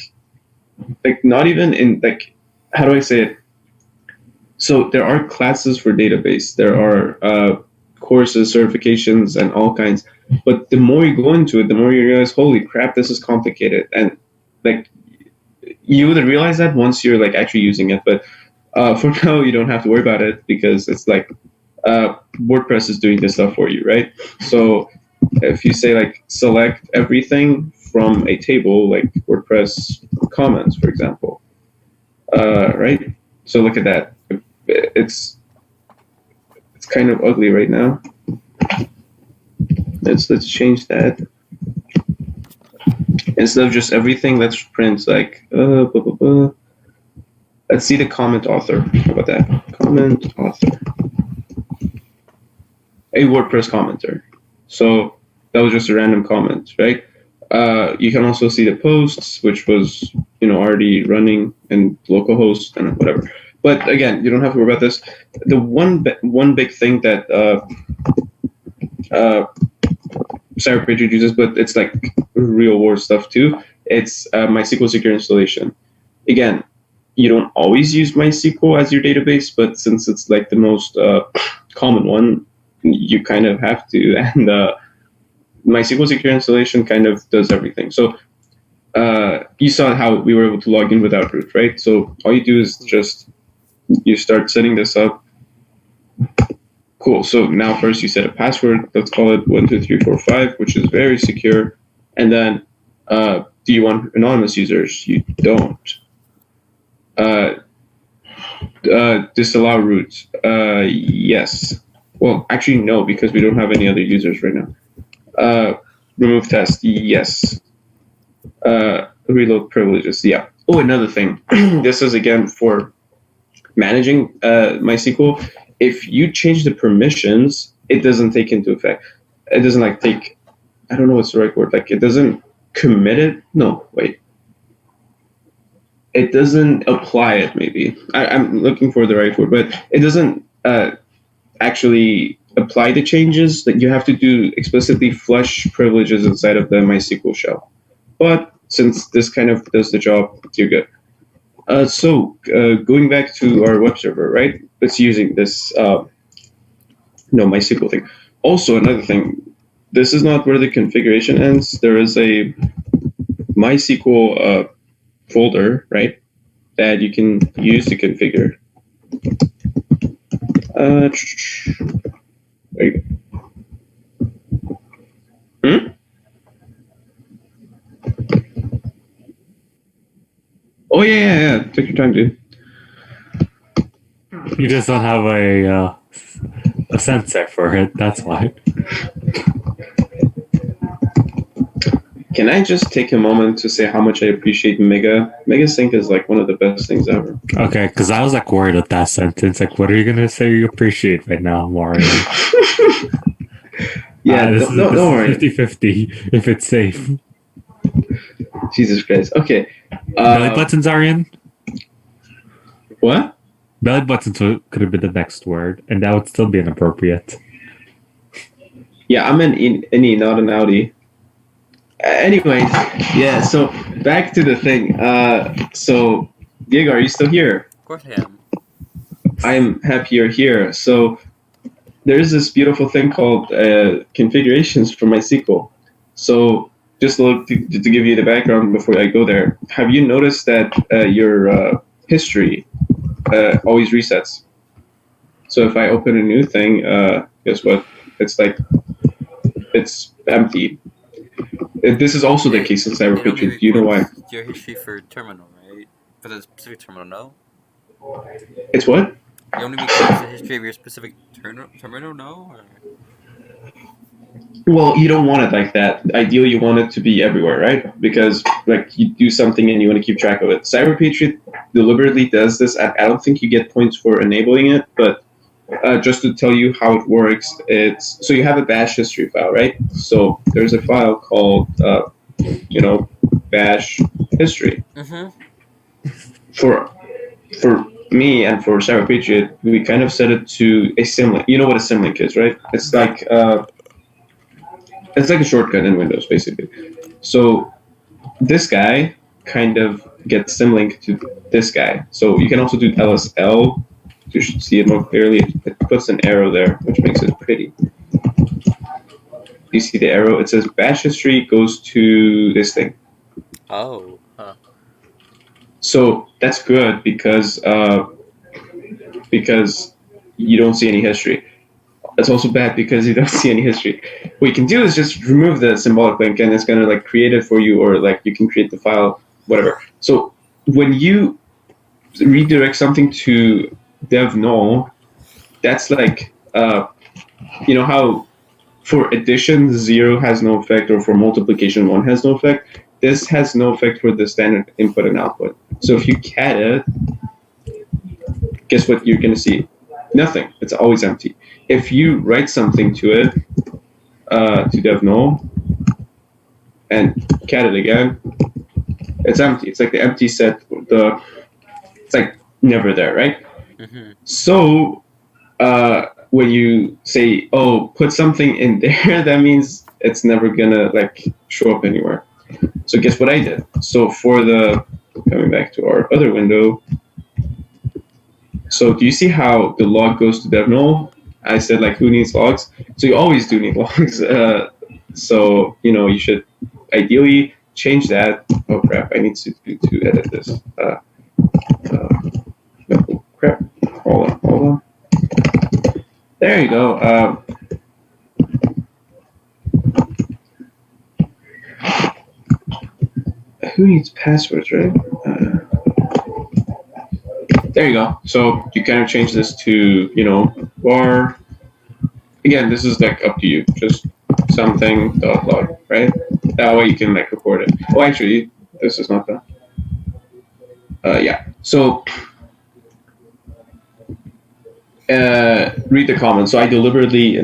A: not even in, how do I say it? So there are classes for database. There are courses, certifications, and all kinds. But the more you go into it, the more you realize, holy crap, this is complicated. And you would realize that once you're actually using it. But for now, you don't have to worry about it because it's WordPress is doing this stuff for you, right? So if you say select everything from a table, like WordPress comments, for example, right? So look at that. It's kind of ugly right now. Let's change that. Instead of just everything, let's print blah, blah, blah. Let's see the comment author. How about that? Comment author. A WordPress commenter. So that was just a random comment, right? You can also see the posts, which was already running in localhost and whatever. But again, you don't have to worry about this. The one big thing that CyberPatriot uses, but it's real world stuff too. It's MySQL Secure Installation. Again, you don't always use MySQL as your database, but since it's the most common one, you kind of have to. And MySQL Secure Installation kind of does everything. So you saw how we were able to log in without root, right? So all you do is just you start setting this up. Cool. So now first you set a password. Let's call it 12345, which is very secure. And then, do you want anonymous users? You don't. Disallow root. Yes. Well, actually, no, because we don't have any other users right now. Remove test. Yes. Reload privileges. Yeah. Oh, another thing. This is again for managing MySQL. If you change the permissions, it doesn't take into effect. It doesn't take, I don't know what's the right word. It doesn't commit it. No, wait. It doesn't apply it, maybe. I'm looking for the right word, but it doesn't actually apply the changes. That you have to do explicitly flush privileges inside of the MySQL shell. But since this kind of does the job, you're good. So going back to our web server, right? It's using this MySQL thing. Also, another thing, this is not where the configuration ends. There is a MySQL folder, right, that you can use to configure. There you go. Oh yeah. Take your time, dude.
D: You just don't have a sensor for it. That's why.
A: Can I just take a moment to say how much I appreciate Mega? Mega Sync is like one of the best things ever.
D: Okay, because I was like worried with that sentence. Like, what are you gonna say you appreciate right now, Mario?
A: Yeah,
D: this
A: don't worry.
D: 50-50 if it's safe.
A: Jesus Christ. Okay.
D: Belly buttons are in.
A: What?
D: Belly buttons could have been the next word, and that would still be inappropriate.
A: Yeah, I'm an innie, not an outie. Anyways, yeah, so back to the thing. So, Diego, are you still here?
B: Of course I am.
A: I'm happy you're here. So, there's this beautiful thing called configurations for MySQL. So, just to give you the background before I go there, have you noticed that your history always resets? So, if I open a new thing, guess what? It's empty. This is also the case in CyberPatriot. Do you know why?
B: Your history for terminal, right? For the specific terminal, no?
A: It's what?
B: You only records the history of your specific terminal, no? Or?
A: Well, you don't want it like that. Ideally, you want it to be everywhere, right? Because like you do something and you want to keep track of it. CyberPatriot deliberately does this. I don't think you get points for enabling it, but just to tell you how it works, it's so you have a bash history file, right? So there's a file called, bash history.
B: Mm-hmm.
A: For me and for CyberPatriot, we kind of set it to a symlink. You know what a symlink is, right? It's like a shortcut in Windows, basically. So this guy kind of gets symlink to this guy. So you can also do LSL. You should see it more clearly. It puts an arrow there, which makes it pretty. You see the arrow? It says bash history goes to this thing.
B: Oh. Huh.
A: So that's good because you don't see any history. That's also bad because you don't see any history. What you can do is just remove the symbolic link, and it's gonna like create it for you, or like you can create the file, whatever. So when you redirect something to dev null, that's like how for addition 0 has no effect, or for multiplication 1 has no effect. This has no effect for the standard input and output. So if you cat it, guess what you're gonna see? Nothing. It's always empty. If you write something to it, to dev null, and cat it again, it's empty. It's like the empty set. It's like never there, right?
B: Mm-hmm.
A: So when you say, "Oh, put something in there," that means it's never gonna like show up anywhere. So guess what I did? So for coming back to our other window. So do you see how the log goes to dev null? I said like who needs logs? So you always do need logs. So you should ideally change that. Oh crap! I need to edit this. No crap. Hold on. There you go. Who needs passwords, right? There you go. So you kind of change this to, bar. Again, this is like up to you. Just something.log, right? That way you can like record it. Oh, actually, this is not that. Yeah. So read the comments. So I deliberately,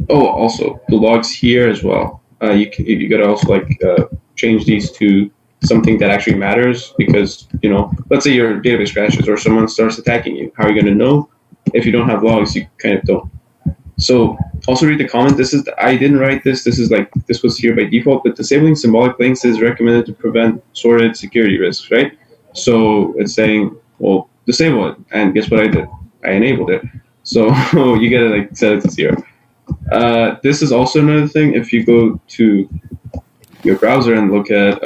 A: also the logs here as well. You gotta also like change these to something that actually matters, because let's say your database crashes or someone starts attacking you. How are you gonna know? If you don't have logs, you kind of don't. So also read the comment. I didn't write this. This was here by default, but disabling symbolic links is recommended to prevent sorted security risks, right? So it's saying, well, disable it. And guess what I did? I enabled it. So you gotta like set it to 0. This is also another thing. If you go to your browser and look at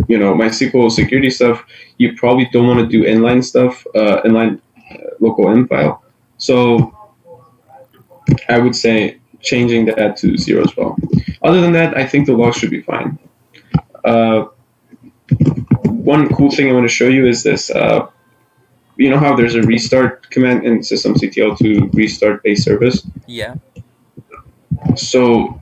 A: MySQL security stuff, you probably don't want to do inline stuff, inline local in file. So I would say changing that to 0 as well. Other than that, I think the logs should be fine. One cool thing I want to show you is this. You know how there's a restart command in systemctl to restart a service?
B: Yeah.
A: So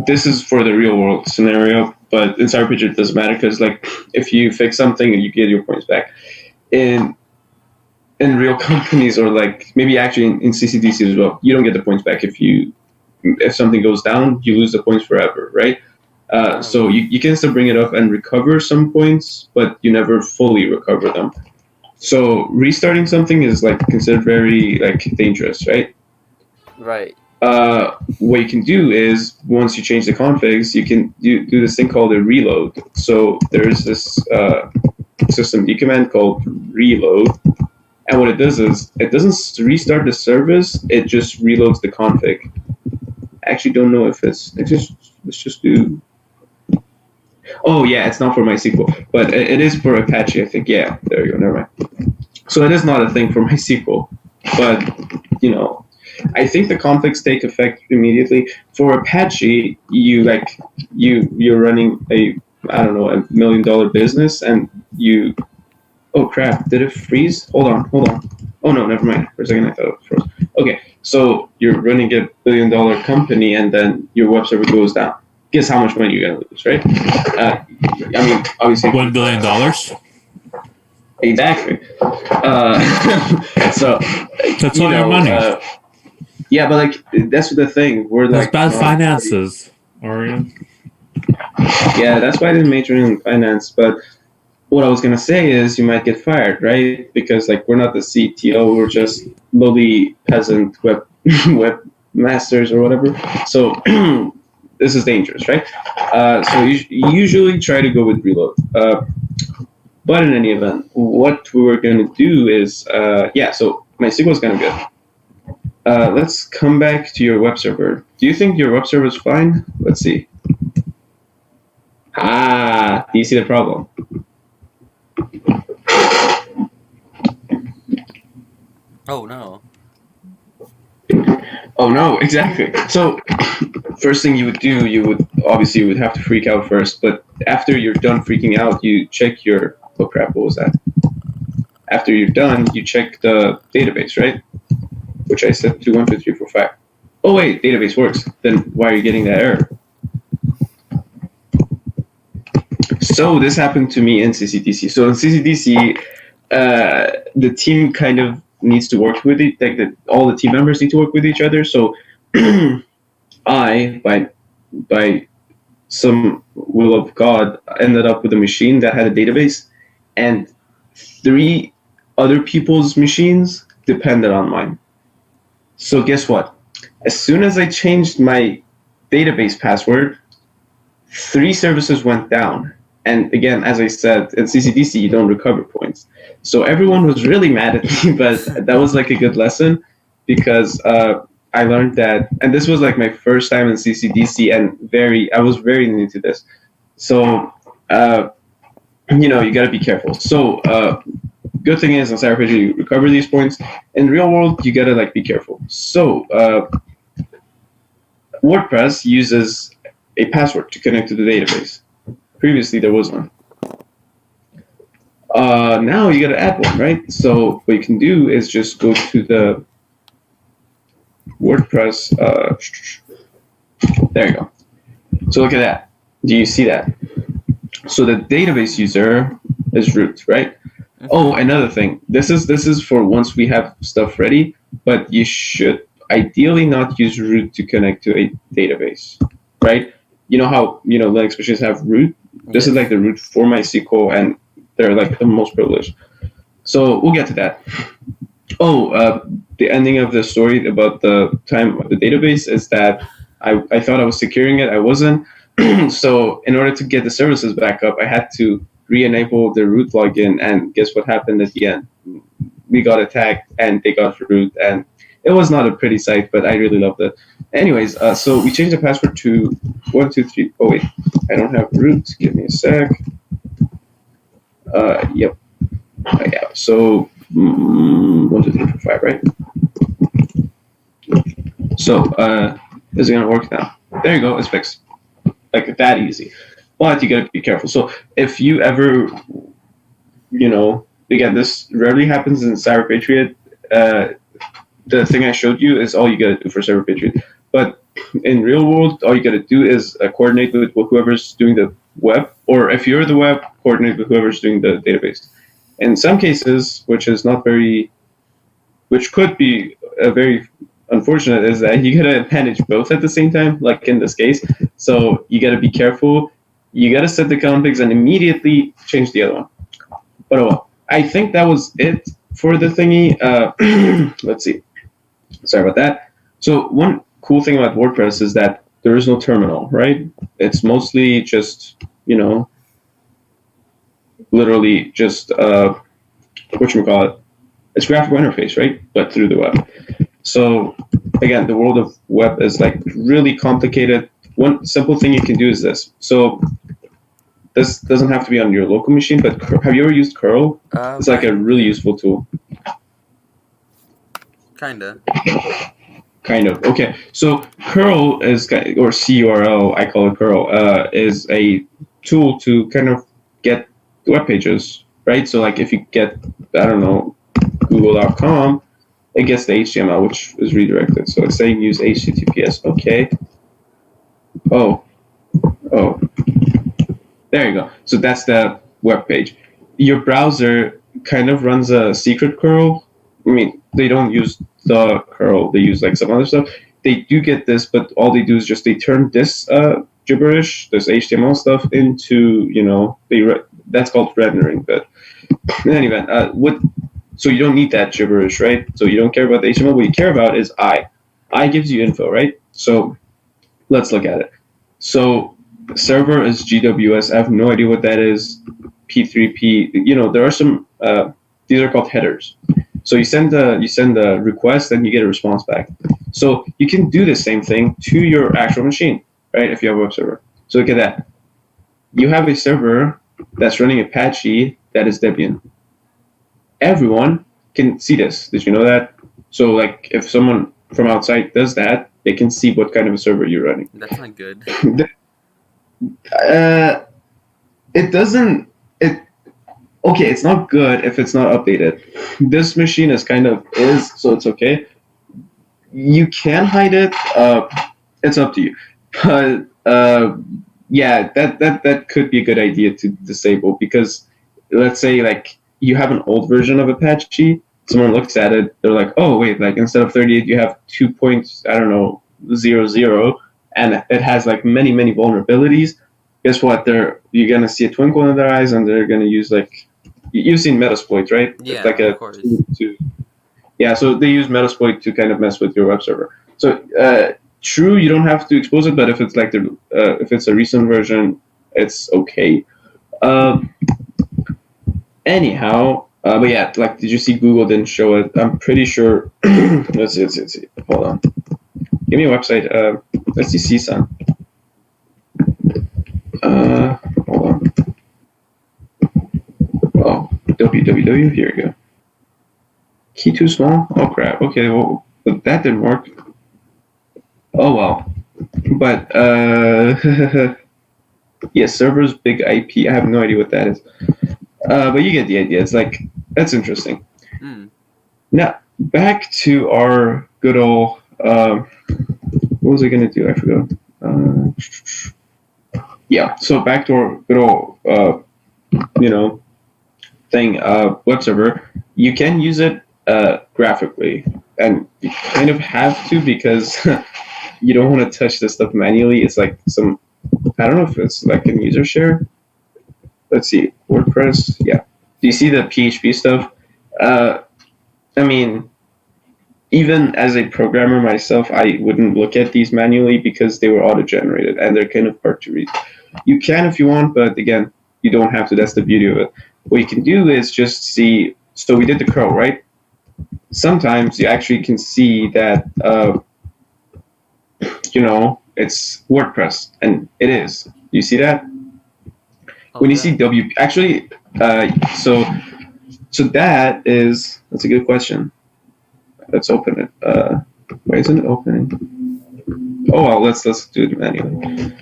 A: this is for the real world scenario, but in CyberPatriot it doesn't matter because like if you fix something and you get your points back. In real companies or like maybe actually in CCDC as well, you don't get the points back if something goes down, you lose the points forever, right? So you can still bring it up and recover some points, but you never fully recover them. So restarting something is like considered very like dangerous, right?
B: Right.
A: What you can do is once you change the configs, you can do this thing called a reload. So there's this systemd command called reload, and what it does is it doesn't restart the service; it just reloads the config. I actually don't know if let's just do. Oh yeah, it's not for MySQL, but it is for Apache, I think. Yeah, there you go. Never mind. So it is not a thing for MySQL, but I think the configs take effect immediately. For Apache, you're running a $1 million business, and you. Oh crap! Did it freeze? Hold on. Oh no, never mind. For a second, I thought it froze. Okay, so you're running a $1 billion company, and then your web server goes down. Guess how much money you're gonna lose, right? Obviously,
D: $1 billion.
A: Exactly. So
D: That's all your money.
A: Yeah, but like that's the thing. We're
D: That's
A: like
D: bad finances, Orion.
A: Yeah, that's why I didn't major in finance. But what I was gonna say is you might get fired, right? Because like we're not the CTO, we're just lowly peasant webmasters or whatever. So this is dangerous, right? So you usually try to go with reload. But in any event, what we're going to do is, so MySQL is kind of good. Let's come back to your web server. Do you think your web server is fine? Let's see. Do you see the problem?
B: Oh no.
A: Oh no, exactly. So first thing you would do, you would have to freak out first, but after you're done freaking out, you check your, oh crap, what was that? After you're done, you check the database, right? Which I set to 1, 2, 3, 4, 5. Oh wait, database works. Then why are you getting that error? So this happened to me in CCDC. So in CCDC, the team kind of needs to work with it. Like all the team members need to work with each other. So I, by some will of God, ended up with a machine that had a database, and 3 other people's machines depended on mine. So guess what? As soon as I changed my database password, 3 services went down. And again, as I said, in CCDC, you don't recover points. So everyone was really mad at me, but that was like a good lesson because I learned that, and this was like my first time in CCDC, and I was very new to this. So, you got to be careful. So, good thing is on CyberPatriot, you recover these points. In real world, you got to be careful. So, WordPress uses a password to connect to the database. Previously, there was one. Now you got to add one, right? So what you can do is just go to the WordPress. There you go. So look at that. Do you see that? So the database user is root, right? Oh, another thing. This is for once we have stuff ready, but you should ideally not use root to connect to a database, right? You know how Linux machines have root? This is like the root for MySQL, and they're like the most privileged. So we'll get to that. The ending of the story about the time of the database is that I thought I was securing it. I wasn't. So in order to get the services back up, I had to re-enable the root login, and guess what happened at the end? We got attacked, and they got root, and it was not a pretty sight, but I really loved it. Anyways, so we changed the password to 1, 2, 3. Oh wait, I don't have root. Give me a sec. Yep. Yeah. So 1, 2, 3, 4, 5, right? So is it gonna work now? There you go. It's fixed. Like that easy. But you gotta be careful. So if you ever, again, this rarely happens in CyberPatriot. The thing I showed you is all you gotta do for CyberPatriot. But in real world, all you gotta do is coordinate with whoever's doing the web, or if you're the web, coordinate with whoever's doing the database. In some cases, which could be a very unfortunate, is that you gotta manage both at the same time, like in this case. So you gotta be careful. You gotta set the configs and immediately change the other one. But oh well. I think that was it for the thingy. Let's see. Sorry about that. So one cool thing about WordPress is that there is no terminal, right? It's mostly just, literally just whatchamacallit. It's graphical interface, right? But through the web. So again, the world of web is like really complicated. One simple thing you can do is this. So this doesn't have to be on your local machine, but have you ever used curl? It's like a really useful tool.
B: Kinda.
A: Kind of. Okay. So curl is, or curl, I call it curl, is a tool to kind of get web pages, right? So like if you get, I don't know, google.com, it gets the HTML, which is redirected. So it's saying use HTTPS. Okay. Oh. There you go. So that's the web page. Your browser kind of runs a secret curl. I mean, they don't use the curl. They use like some other stuff. They do get this, but all they do is just they turn this gibberish, this HTML stuff into, that's called rendering. But in any event, so you don't need that gibberish, right? So you don't care about the HTML. What you care about is I. I gives you info, right? So let's look at it. So server is GWS. I have no idea what that is. P3P. There are some. These are called headers. So you send the request, and you get a response back. So you can do the same thing to your actual machine, right? If you have a web server. So look at that. You have a server that's running Apache that is Debian. Everyone can see this. Did you know that? So like if someone from outside does that, they can see what kind of a server you're running.
B: That's not good.
A: It doesn't. Okay, it's not good if it's not updated. This machine is, so it's okay. You can hide it. It's up to you. But yeah, that could be a good idea to disable, because let's say like you have an old version of Apache. Someone looks at it, they're like, oh wait, like instead of 38, you have 2.00, and it has like many vulnerabilities. Guess what? You're gonna see a twinkle in their eyes, and they're gonna use like, you've seen Metasploit, right?
B: Yeah,
A: it's like
B: of course.
A: Yeah, so they use Metasploit to kind of mess with your web server. So true, you don't have to expose it, but if it's like if it's a recent version, it's okay. Anyhow, but yeah, like, did you see Google didn't show it? I'm pretty sure. Let's see. Hold on. Give me a website. Let's see CSUN. Hold on. Oh, www. Here we go. Key too small? Oh crap. Okay, well, but that didn't work. Oh well. But yeah, servers big IP. I have no idea what that is. But you get the idea. It's like, that's interesting. Now back to our good old. What was I gonna do? I forgot. Yeah. So back to our good old. Thing. Web server. You can use it graphically, and you kind of have to, because you don't want to touch this stuff manually. It's like some. I don't know if it's like a user share. Let's see, WordPress. Yeah. Do you see the PHP stuff? I mean, even as a programmer myself, I wouldn't look at these manually because they were auto-generated and they're kind of hard to read. You can if you want, but again, you don't have to. That's the beauty of it. What you can do is just see. So we did the curl, right? Sometimes you actually can see that, it's WordPress, and it is. You see that? when you see W, actually, so that's a good question. Let's open it. Why isn't it opening? Oh well, let's do it manually.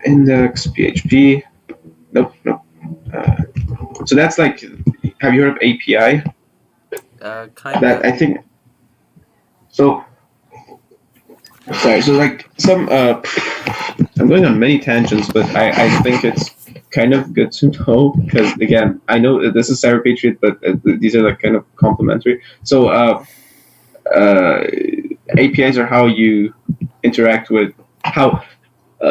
A: Index PHP. Nope. So that's like, have you heard of API?
B: Kind
A: That
B: of.
A: I think. So sorry. So like some. I'm going on many tangents, but I think it's kind of good to know because again, I know that this is CyberPatriot, but these are like kind of complementary. So APIs are how you interact with how.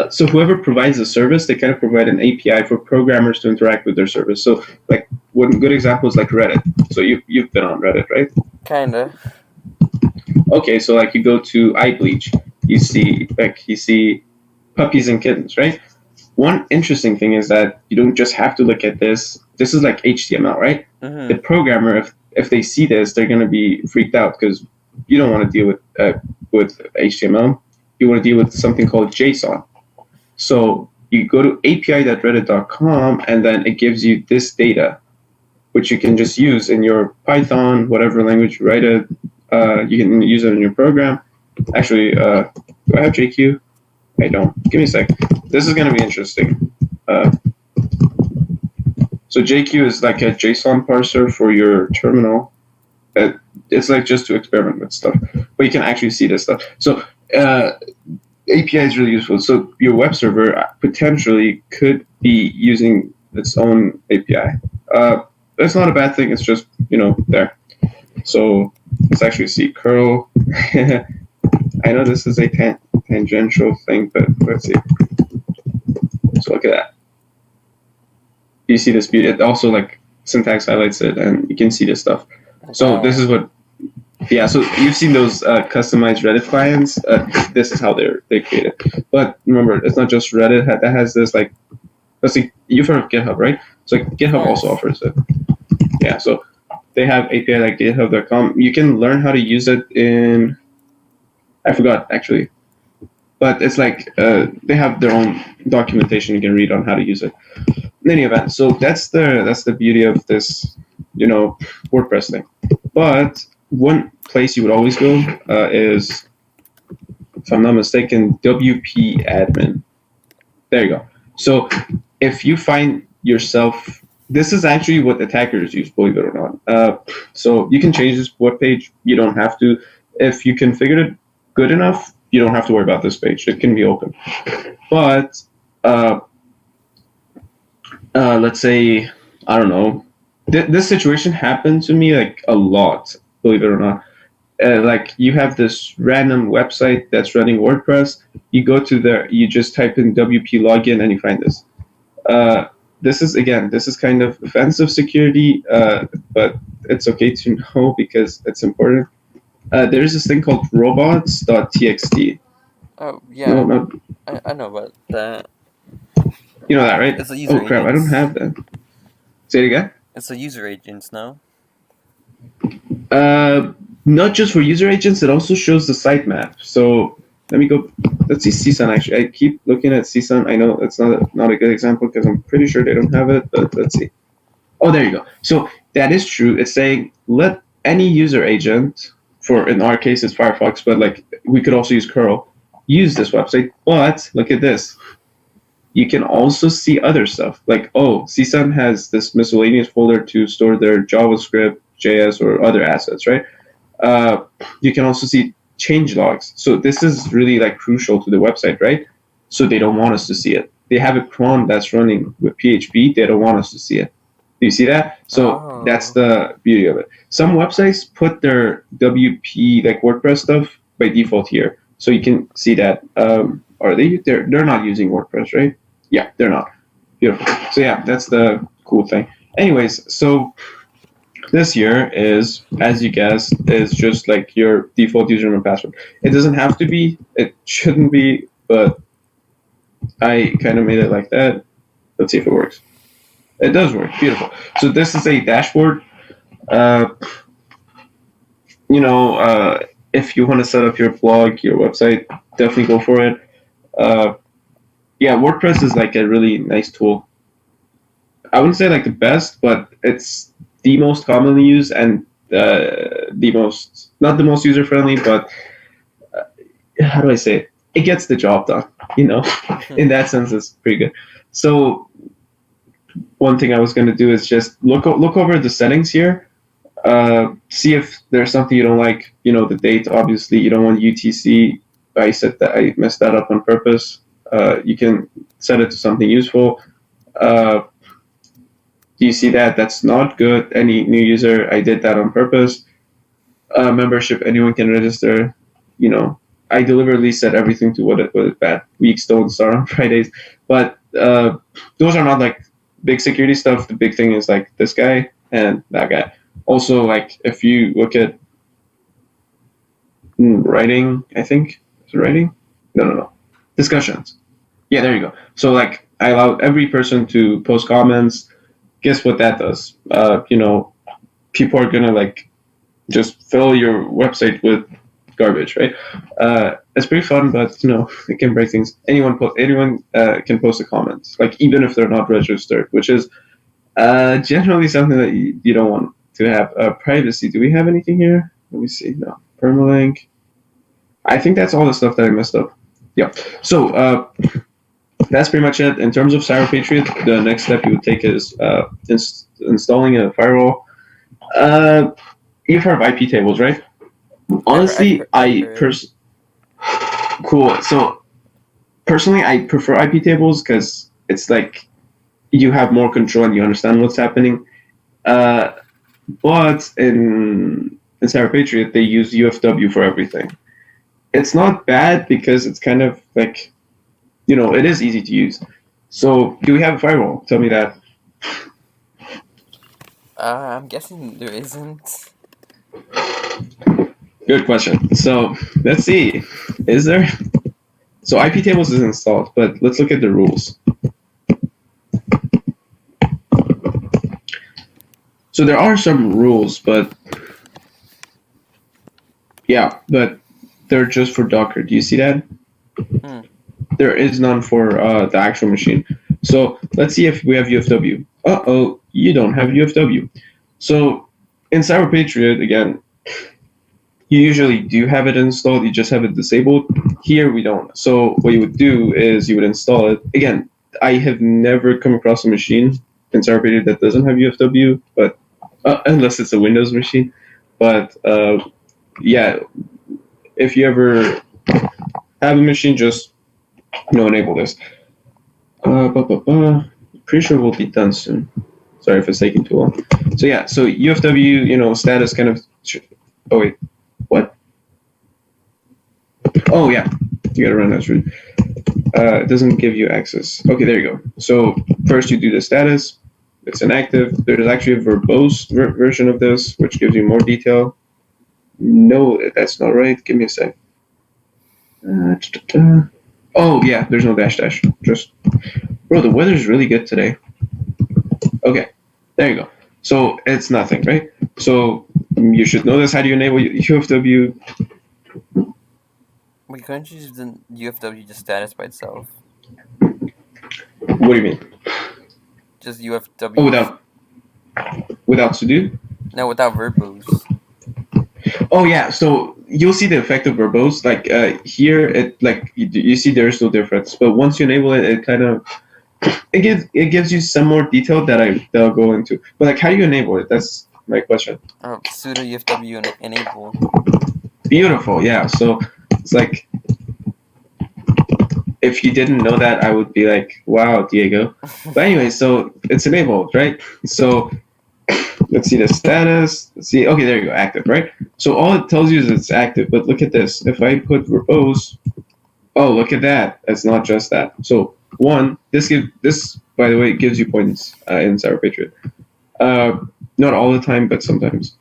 A: So whoever provides the service, they kind of provide an API for programmers to interact with their service. So like one good example is like Reddit. So you've been on Reddit, right?
B: Kinda.
A: Okay, so like you go to iBleach, you see puppies and kittens, right? One interesting thing is that you don't just have to look at this. This is like HTML, right?
B: Mm-hmm.
A: The programmer, if they see this, they're going to be freaked out because you don't want to deal with HTML. You want to deal with something called JSON. So you go to api.reddit.com and then it gives you this data, which you can just use in your Python, whatever language you write it. You can use it in your program. Actually, do I have JQ? I don't. Give me a sec. This is going to be interesting. So JQ is like a JSON parser for your terminal. It's like just to experiment with stuff, but you can actually see this stuff. So API is really useful. So your web server potentially could be using its own API. That's not a bad thing. It's just there. So let's actually see curl. I know this is a tangential thing, but let's see. So look at that. You see this beauty. It also like syntax highlights it, and you can see this stuff. So this is what. Yeah, so you've seen those customized Reddit clients. This is how they're created. But remember, it's not just Reddit that has this like. Let's see, you've heard of GitHub, right? So GitHub also offers it. Yeah, so they have API like GitHub.com. You can learn how to use it in. I forgot actually, but it's like they have their own documentation you can read on how to use it. In any event, so that's the beauty of this, WordPress thing. But one place you would always go is, if I'm not mistaken, WP admin. There you go. So if you find yourself, this is actually what attackers use, believe it or not. So you can change this web page. You don't have to. If you configured it good enough, you don't have to worry about this page. It can be open. But let's say, I don't know, this situation happened to me like a lot, believe it or not. Like you have this random website that's running WordPress. You go to there, you just type in WP login and you find this. This is kind of offensive security, but it's okay to know because it's important. There is this thing called robots.txt.
B: Oh yeah.
A: No,
B: I know about that.
A: you know that, right?
B: It's a user
A: Oh crap, I don't have that. Say it again.
B: It's a user agents now.
A: Not just for user agents, it also shows the sitemap. So let me go. Let's see CSUN. Actually, I keep looking at CSUN. I know it's not a good example because I'm pretty sure they don't have it. But let's see. Oh, there you go. So that is true. It's saying let any user agent, for in our case it's Firefox, but like we could also use curl, use this website. But look at this. You can also see other stuff. Like, CSUN has this miscellaneous folder to store their JavaScript, JS, or other assets, right? You can also see change logs. So this is really like crucial to the website, right? So they don't want us to see it. They have a cron that's running with PHP. They don't want us to see it. Do you see that? So that's the beauty of it. Some websites put their WP, like WordPress stuff, by default here. So you can see that. Are they? They're not using WordPress, right? Yeah, they're not. Beautiful. So yeah, that's the cool thing. Anyways, so this here is, as you guessed, is just like your default username and password. It doesn't have to be. It shouldn't be, but I kind of made it like that. Let's see if it works. It does work. Beautiful. So this is a dashboard. If you want to set up your blog, your website, definitely go for it. yeah, WordPress is like a really nice tool. I wouldn't say like the best, but it's the most commonly used and the most not the most user friendly, but how do I say it? It gets the job done. You know, in that sense, it's pretty good. So one thing I was going to do is just look over the settings here. See if there's something you don't like. You know, the date. Obviously, you don't want UTC. I said that I messed that up on purpose. You can set it to something useful. Do you see that? That's not good. Any new user, I did that on purpose. Membership, anyone can register. You know, I deliberately set everything to what it bad. Weeks don't start on Fridays, but those are not like big security stuff. The big thing is like this guy and that guy. Also, like if you look at writing, I think is it writing? No. Discussions. Yeah, there you go. So like I allowed every person to post comments. Guess what that does? You know, people are gonna like just fill your website with garbage, right? It's pretty fun, but you know, it can break things. Anyone can post a comment, like even if they're not registered, which is generally something that you don't want to have. Privacy. Do we have anything here? Let me see. No. Permalink. I think that's all the stuff that I messed up. Yeah. So that's pretty much it. In terms of CyberPatriot, the next step you would take is installing a firewall. You've heard of IP tables, right? Honestly, cool. So personally, I prefer IP tables because it's like you have more control and you understand what's happening. But in CyberPatriot, they use UFW for everything. It's not bad because it's kind of like, you know, it is easy to use. So, do we have a firewall? Tell me that.
B: I'm guessing there isn't.
A: Good question. So, let's see. Is there? So, IP tables is installed, but let's look at the rules. So, there are some rules, but yeah, but they're just for Docker. Do you see that? There is none for the actual machine. So let's see if we have UFW. Uh-oh, you don't have UFW. So in CyberPatriot, again, you usually do have it installed, you just have it disabled. Here we don't. So what you would do is you would install it. Again, I have never come across a machine in CyberPatriot that doesn't have UFW, but unless it's a Windows machine. But yeah, if you ever have a machine, just enable this. Pretty sure we'll be done soon. Sorry if it's taking too long. So yeah, so UFW, status kind of. Oh wait, what? Oh yeah, you gotta run that route. It doesn't give you access. Okay, there you go. So first you do the status. It's inactive. There's actually a verbose version of this, which gives you more detail. No, that's not right. Give me a sec. Oh yeah, there's no dash. Just, bro, the weather's really good today. Okay, there you go. So it's nothing, right? So you should know this. How do you enable UFW?
B: We can't use the UFW just status by itself.
A: What do you mean?
B: Just UFW.
A: Oh, without sudo?
B: No, without verbose.
A: Oh yeah, so you'll see the effect of verbose. Like here, it like you see there's no difference, but once you enable it, it kind of it gives you some more detail that I'll go into. But like, how do you enable it? That's my question.
B: Sudo UFW enable.
A: Beautiful, yeah. So it's like if you didn't know that, I would be like, wow, Diego. But anyway, so it's enabled, right? So let's see the status. Let's see. Okay, there you go, active, right? So all it tells you is it's active. But look at this. If I put verbose, oh, look at that. It's not just that. So this by the way gives you points in CyberPatriot. Not all the time, but sometimes.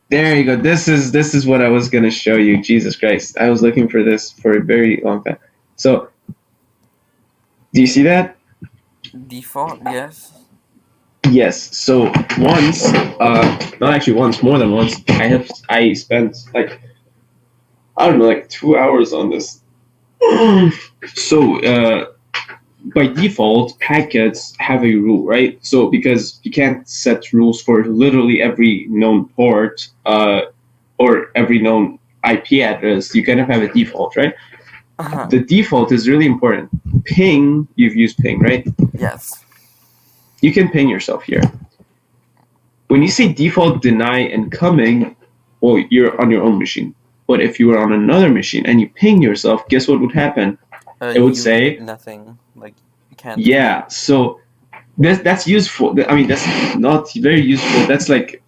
A: There you go. This is what I was gonna show you. Jesus Christ, I was looking for this for a very long time. So, do you see that?
B: Default, yes.
A: Yes. So once, not actually once, more than once, I spent like, I don't know, like 2 hours on this. So by default, packets have a rule, right? So because you can't set rules for literally every known port or every known IP address, you kind of have a default, right?
B: Uh-huh.
A: The default is really important. Ping, you've used ping, right?
B: Yes.
A: You can ping yourself here. When you say default deny incoming, well, you're on your own machine. But if you were on another machine and you ping yourself, guess what would happen? It would say
B: nothing. Like you can't.
A: yeah. So that's useful. I mean, that's not very useful. That's like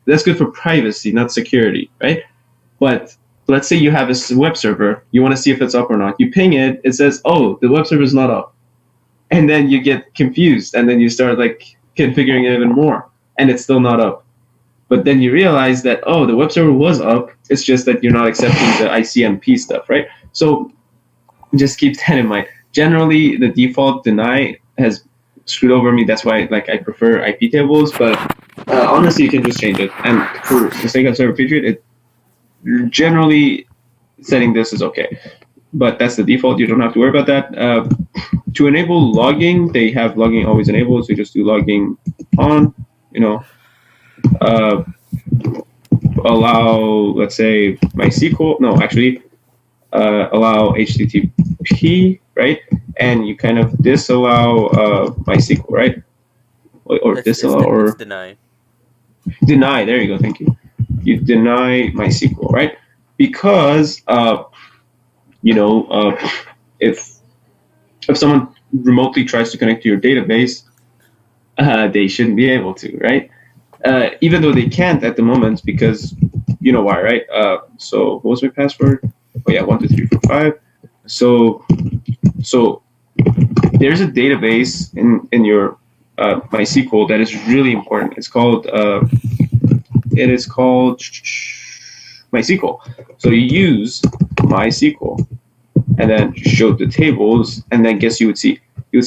A: that's good for privacy, not security, right? But let's say you have a web server. You want to see if it's up or not. You ping it. It says, "Oh, the web server is not up," and then you get confused, and then you start like configuring it even more, and it's still not up. But then you realize that the web server was up. It's just that you're not accepting the ICMP stuff, right? So just keep that in mind. Generally, the default deny has screwed over me. That's why I prefer IP tables. But honestly, you can just change it. And for the sake of CyberPatriot, it generally setting this is okay. But that's the default. You don't have to worry about that. To enable logging, they have logging always enabled. So you just do logging on. Allow, let's say, MySQL. No, actually, allow HTTP, right? And you kind of disallow MySQL, right? Or disallow or
B: deny.
A: Deny. There you go. Thank you. You deny MySQL, right? Because if someone remotely tries to connect to your database, they shouldn't be able to, right? Even though they can't at the moment, because you know why, right? So what was my password? Oh yeah, 1 2 3 4 5. So there's a database in your MySQL that is really important. It is called MySQL. So you use MySQL and then show the tables, and then guess you would see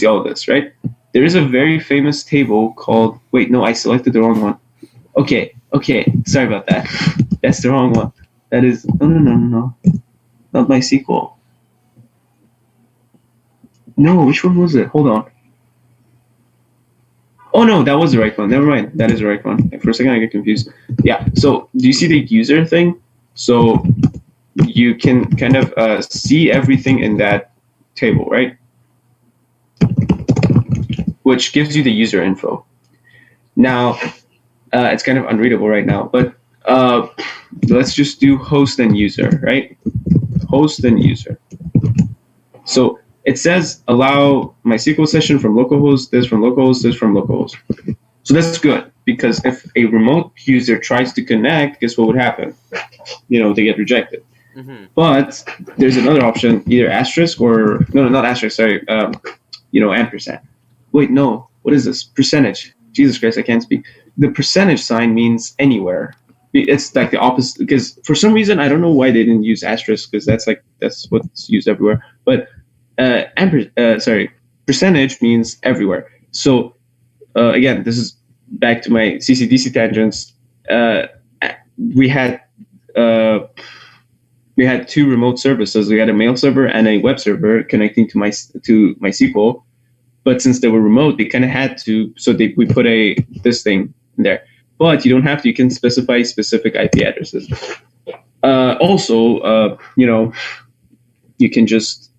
A: all of this, right? There is a very famous table called. Wait, no, I selected the wrong one. Okay, sorry about that. That's the wrong one. That is no, not MySQL. No, which one was it? Hold on. Oh no, that was the right one. Never mind. That is the right one. For a second, I get confused. Yeah. So, do you see the user thing? So, you can kind of see everything in that table, right? Which gives you the user info. Now, it's kind of unreadable right now, but let's just do host and user, right? Host and user. So it says allow MySQL session from localhost, this from localhost, this from localhost. So that's good, because if a remote user tries to connect, guess what would happen? They get rejected.
B: Mm-hmm.
A: But there's another option, either asterisk or no, not asterisk. Sorry, ampersand. Wait, no. What is this? Percentage. Jesus Christ, I can't speak. The percentage sign means anywhere. It's like the opposite, because for some reason I don't know why they didn't use asterisk, because that's what's used everywhere. But percentage means everywhere. So again, this is back to my CC/DC tangents. We had two remote services. We had a mail server and a web server connecting to MySQL. But since they were remote, they kind of had to. So we put this thing in there. But you don't have to. You can specify specific IP addresses. Also, you can just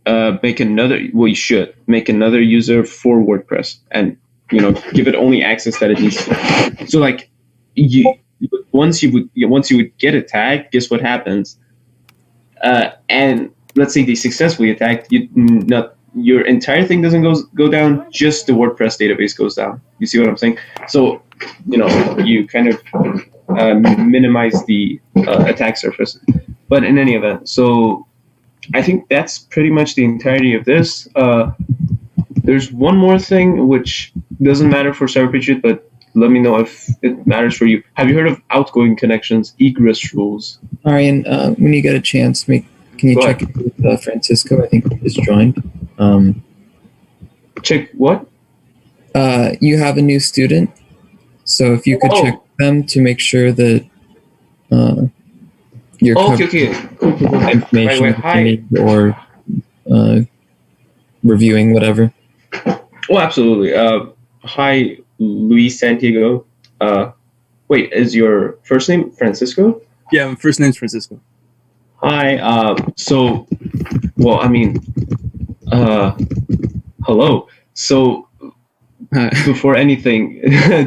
A: make another. Well, you should make another user for WordPress, and give it only access that it needs to. So once you would get a tag, guess what happens? And let's say they successfully attacked, your entire thing doesn't go down, just the WordPress database goes down. You see what I'm saying? So, you kind of minimize the attack surface. But in any event, so I think that's pretty much the entirety of this. There's one more thing which doesn't matter for CyberPatriot, but let me know if it matters for you. Have you heard of outgoing connections egress rules?
C: Arian, when you get a chance, can you check if Francisco, I think, is joined?
A: Check what?
C: You have a new student, so if you could check them to make sure that You're
A: Oh, okay,
C: covering
A: okay. Cool, cool, cool. By the
C: information
A: way,
C: that
A: hi.
C: you need or reviewing whatever.
A: Oh, absolutely. Hi, Luis Santiago. Wait, is your first name Francisco?
E: Yeah, my first name's Francisco.
A: Hi. So, well, I mean, hello. So, before anything,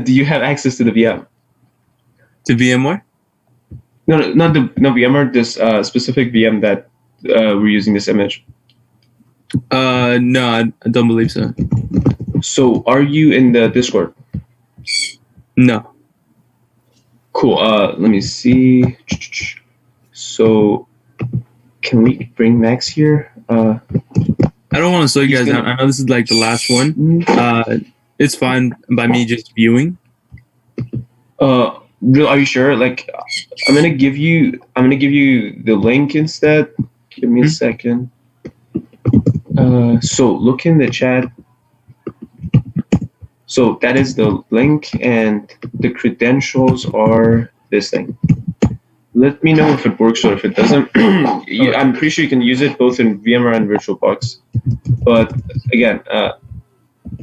A: do you have access to the VM?
E: To VMware?
A: No, not the VMware. This specific VM that we're using this image.
E: No, I don't believe so.
A: So, are you in the Discord?
E: No.
A: Cool. Let me see. So, can we bring Max here?
E: I don't want to slow you
A: He's
E: guys
A: gonna-
E: down. I know this is like the last one. It's fine by me just viewing.
A: Are you sure? Like, I'm gonna give you the link instead. Give me a second. So look in the chat. So that is the link, and the credentials are this thing. Let me know if it works or if it doesn't. I'm pretty sure you can use it both in VMware and VirtualBox. But again,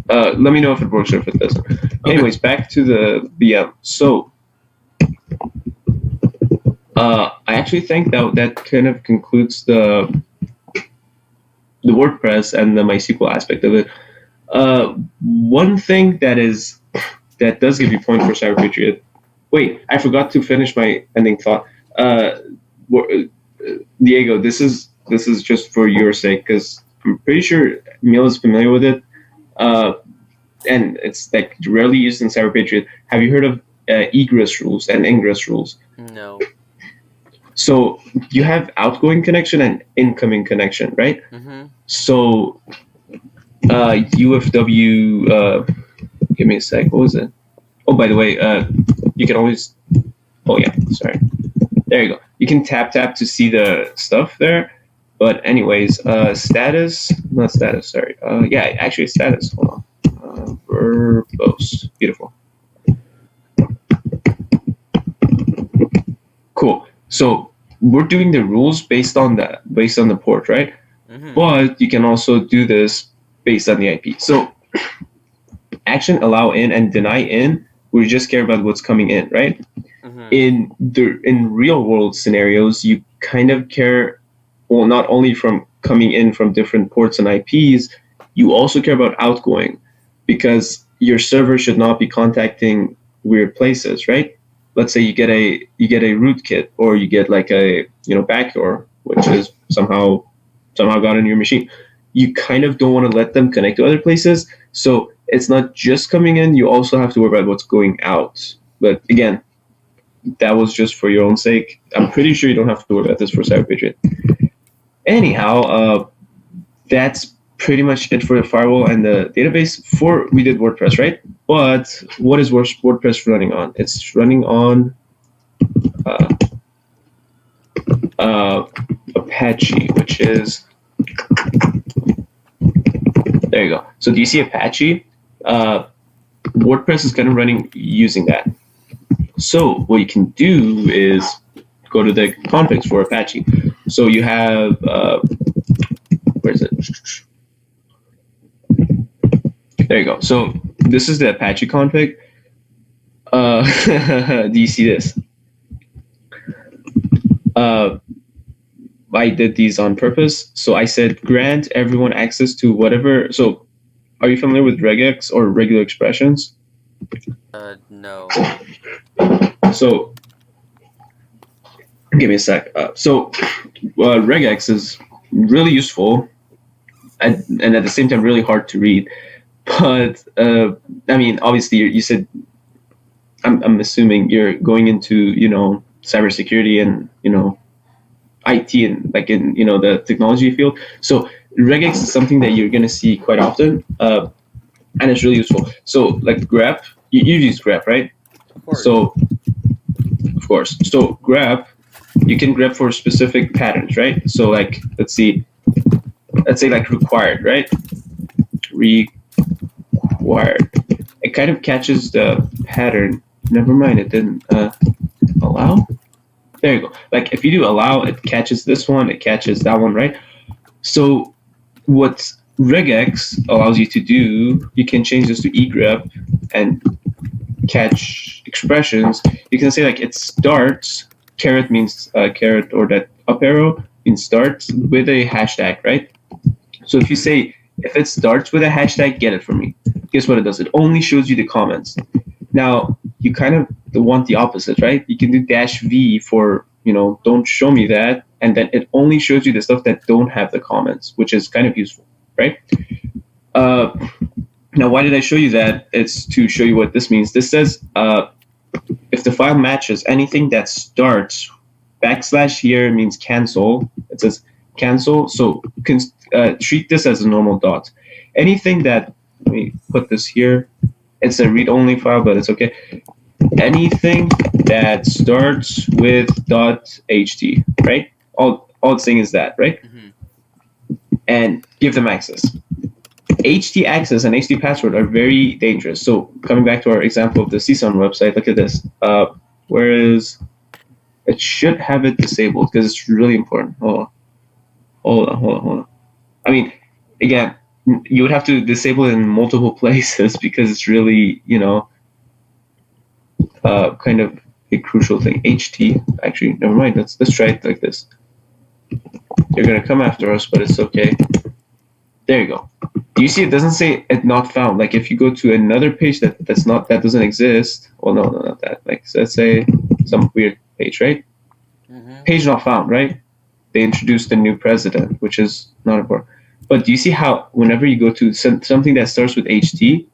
A: let me know if it works or if it doesn't. Anyways, back to the VM. So I actually think that kind of concludes the WordPress and the MySQL aspect of it. One thing that does give you point for CyberPatriot. Wait, I forgot to finish my ending thought. Diego, this is just for your sake because I'm pretty sure Emil is familiar with it, and it's like rarely used in CyberPatriot. Have you heard of egress rules and ingress rules?
B: No.
A: So you have outgoing connection and incoming connection, right?
B: Mm-hmm.
A: So UFW, give me a sec. What was it? Oh, by the way, you can always. Oh yeah, sorry. There you go. You can tap to see the stuff there. But anyways, status, not status. Sorry. Yeah, actually status. Hold on. Verbose. Beautiful. Cool. So we're doing the rules based on the port, right?
B: Mm-hmm.
A: But you can also do this based on the IP. So action allow in and deny in, we just care about what's coming in, right?
B: Mm-hmm.
A: In real world scenarios, you kind of care, well, not only from coming in from different ports and IPs, you also care about outgoing, because your server should not be contacting weird places, right? Let's say you get a rootkit, or you get like a backdoor, which is somehow got in your machine. You kind of don't want to let them connect to other places. So it's not just coming in, you also have to worry about what's going out. But again, that was just for your own sake. I'm pretty sure you don't have to worry about this for CyberPatriot. Anyhow, that's pretty much it for the firewall and the database. We did WordPress, right? But what is WordPress running on? It's running on Apache, which is, there you go. So do you see Apache? WordPress is kind of running using that. So what you can do is go to the configs for Apache. So you have, where is it? There you go. So this is the Apache config. Do you see this? I did these on purpose. So I said grant everyone access to whatever. So are you familiar with regex or regular expressions?
B: No.
A: So give me a sec. So regex is really useful and at the same time really hard to read. But I mean, obviously you said, I'm assuming you're going into cybersecurity and IT and like in the technology field. So regex is something that you're going to see quite often, and it's really useful. So like grep, you use grep, right?
B: Of course.
A: So of course. So grep, you can grep for specific patterns, right? So like let's say like required, right? Required. It kind of catches the pattern. Never mind, it didn't allow. There you go. Like if you do allow, it catches this one, it catches that one, right? So what regex allows you to do, you can change this to egrep and catch expressions. You can say like it starts, caret means caret, or that up arrow means starts with a hashtag, right? So if you say, if it starts with a hashtag, get it for me. Guess what it does? It only shows you the comments. Now, you kind of want the opposite, right? You can do -v for, don't show me that. And then it only shows you the stuff that don't have the comments, which is kind of useful, right? Now, why did I show you that? It's to show you what this means. This says, if the file matches anything that starts / here means cancel. It says cancel. So you can treat this as a normal dot. Anything that, let me put this here. It's a read-only file, but it's okay. Anything that starts with .ht, right? All it's saying is that, right?
B: Mm-hmm.
A: And give them access. HT access and HT password are very dangerous. So coming back to our example of the CSUN website, look at this. Whereas it should have it disabled because it's really important. Hold on. I mean, again, you would have to disable it in multiple places because it's really, kind of a crucial thing. HT, actually, never mind. Let's try it like this. They're gonna come after us, but it's okay. There you go. Do you see it doesn't say it not found? Like if you go to another page that doesn't exist. Well, no, not that. Like let's say some weird page, right?
B: Mm-hmm.
A: Page not found, right? They introduced a new president, which is not important. But do you see how whenever you go to something that starts with HT,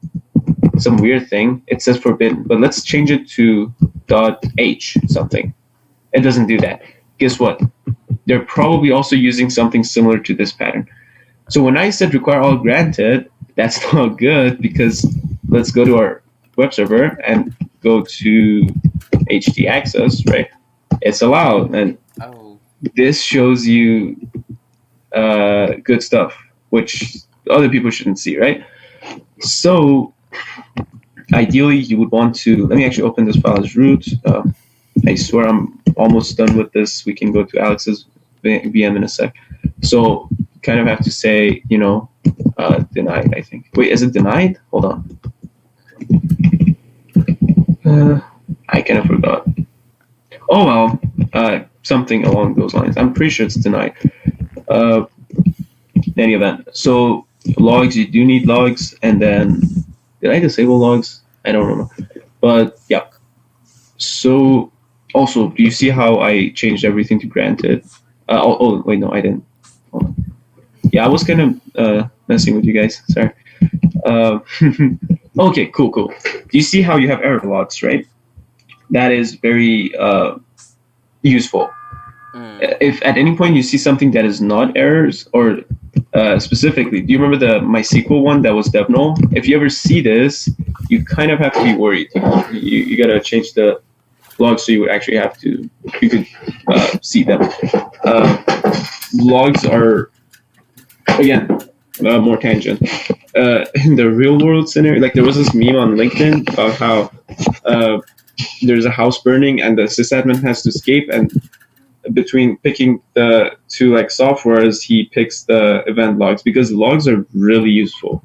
A: some weird thing, it says forbidden. But let's change it to .h something. It doesn't do that. Guess what? They're probably also using something similar to this pattern. So when I said require all granted, that's not good because let's go to our web server and go to HT access, right? It's allowed, and this shows you good stuff, which other people shouldn't see, right? So ideally, you would want to, let me actually open this file as root. I swear I'm almost done with this. We can go to Alex's VM in a sec. So kind of have to say, denied, I think. Wait, is it denied? Hold on. I kind of forgot. Oh, well, something along those lines. I'm pretty sure it's denied. In any event, so logs, you do need logs, and then, did I disable logs? I don't remember. But, yeah. So, also, do you see how I changed everything to granted? Wait, no, I didn't. Hold on. Yeah, I was kind of messing with you guys. Sorry. Okay, cool. Do you see how you have error logs, right? That is very useful. If at any point you see something that is not errors, or specifically, do you remember the MySQL one that was dev null? If you ever see this, you kind of have to be worried. You got to change the logs so you would actually have to, you could see them. Logs are, again, more tangent. In the real world scenario, like there was this meme on LinkedIn about how there's a house burning and the sysadmin has to escape, and between picking the two like softwares, he picks the event logs because logs are really useful.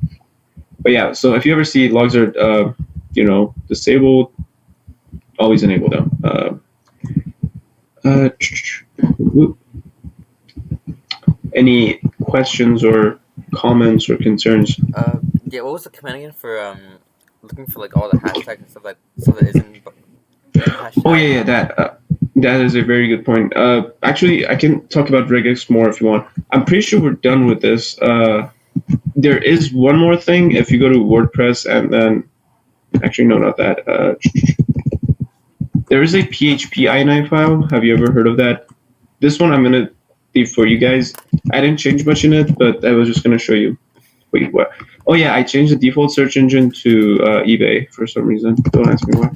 A: But yeah, so if you ever see logs are disabled, always enable them. Any questions or comments or concerns?
B: Yeah, what was the command again for looking for like all the hashtags and stuff that isn't hashtag?
A: Oh yeah, that is a very good point. Actually, I can talk about regex more if you want. I'm pretty sure we're done with this. There is one more thing. If you go to WordPress and then, actually no, not that. There is a PHP ini file. Have you ever heard of that? This one I'm gonna leave for you guys. I didn't change much in it, but I was just gonna show you. Wait, what? Oh yeah, I changed the default search engine to eBay for some reason. Don't ask me why.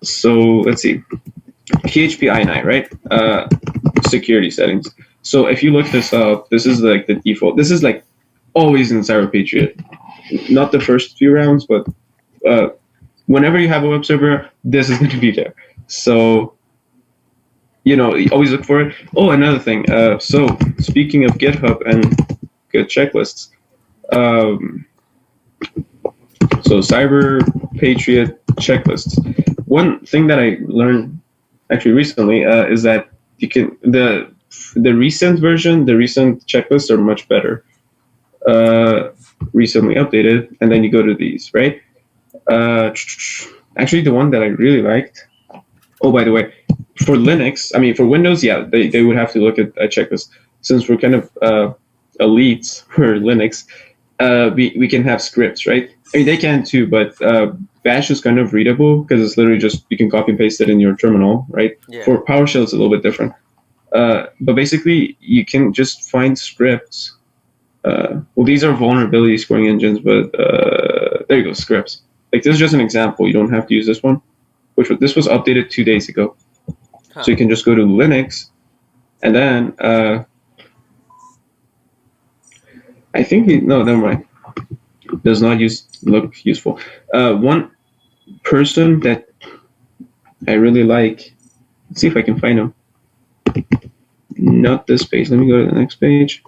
A: So let's see. PHP ini, right? Security settings. So if you look this up, this is like the default. This is like always in CyberPatriot. Not the first few rounds, but whenever you have a web server, this is going to be there. So always look for it. Oh, another thing. So speaking of GitHub and good checklists, so CyberPatriot checklists. One thing that I learned actually recently is that you can the recent version, the recent checklists are much better. Recently updated, and then you go to these, right? Actually, the one that I really liked. Oh, by the way, for Linux, I mean for Windows, yeah, they would have to look at a checklist. Since we're kind of elites for Linux, we can have scripts, right? I mean they can too, but Bash is kind of readable because it's literally just you can copy and paste it in your terminal, right?
B: Yeah.
A: For PowerShell, it's a little bit different. But basically, you can just find scripts. Well, these are vulnerability scoring engines, but there you go, scripts. Like this is just an example. You don't have to use this one. This was updated 2 days ago.
B: Huh.
A: So you can just go to Linux, and then I think no, never mind. Does not look useful. One person that I really like. Let's see if I can find him. Not this page. Let me go to the next page.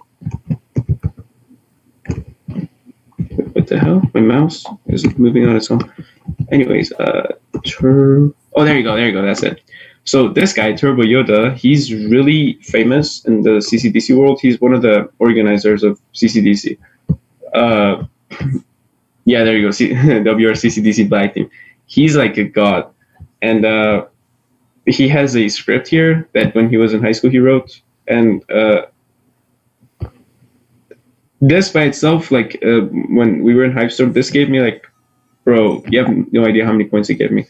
A: What the hell? My mouse is moving on its own. Anyways, oh, there you go. That's it. So this guy, Turbo Yoda, he's really famous in the CCDC world. He's one of the organizers of CCDC. Yeah, there you go. WRCCDC Black Team. He's like a god, and he has a script here that when he was in high school he wrote, and this by itself, like when we were in Hypestorm, this gave me like, bro, you have no idea how many points it gave me.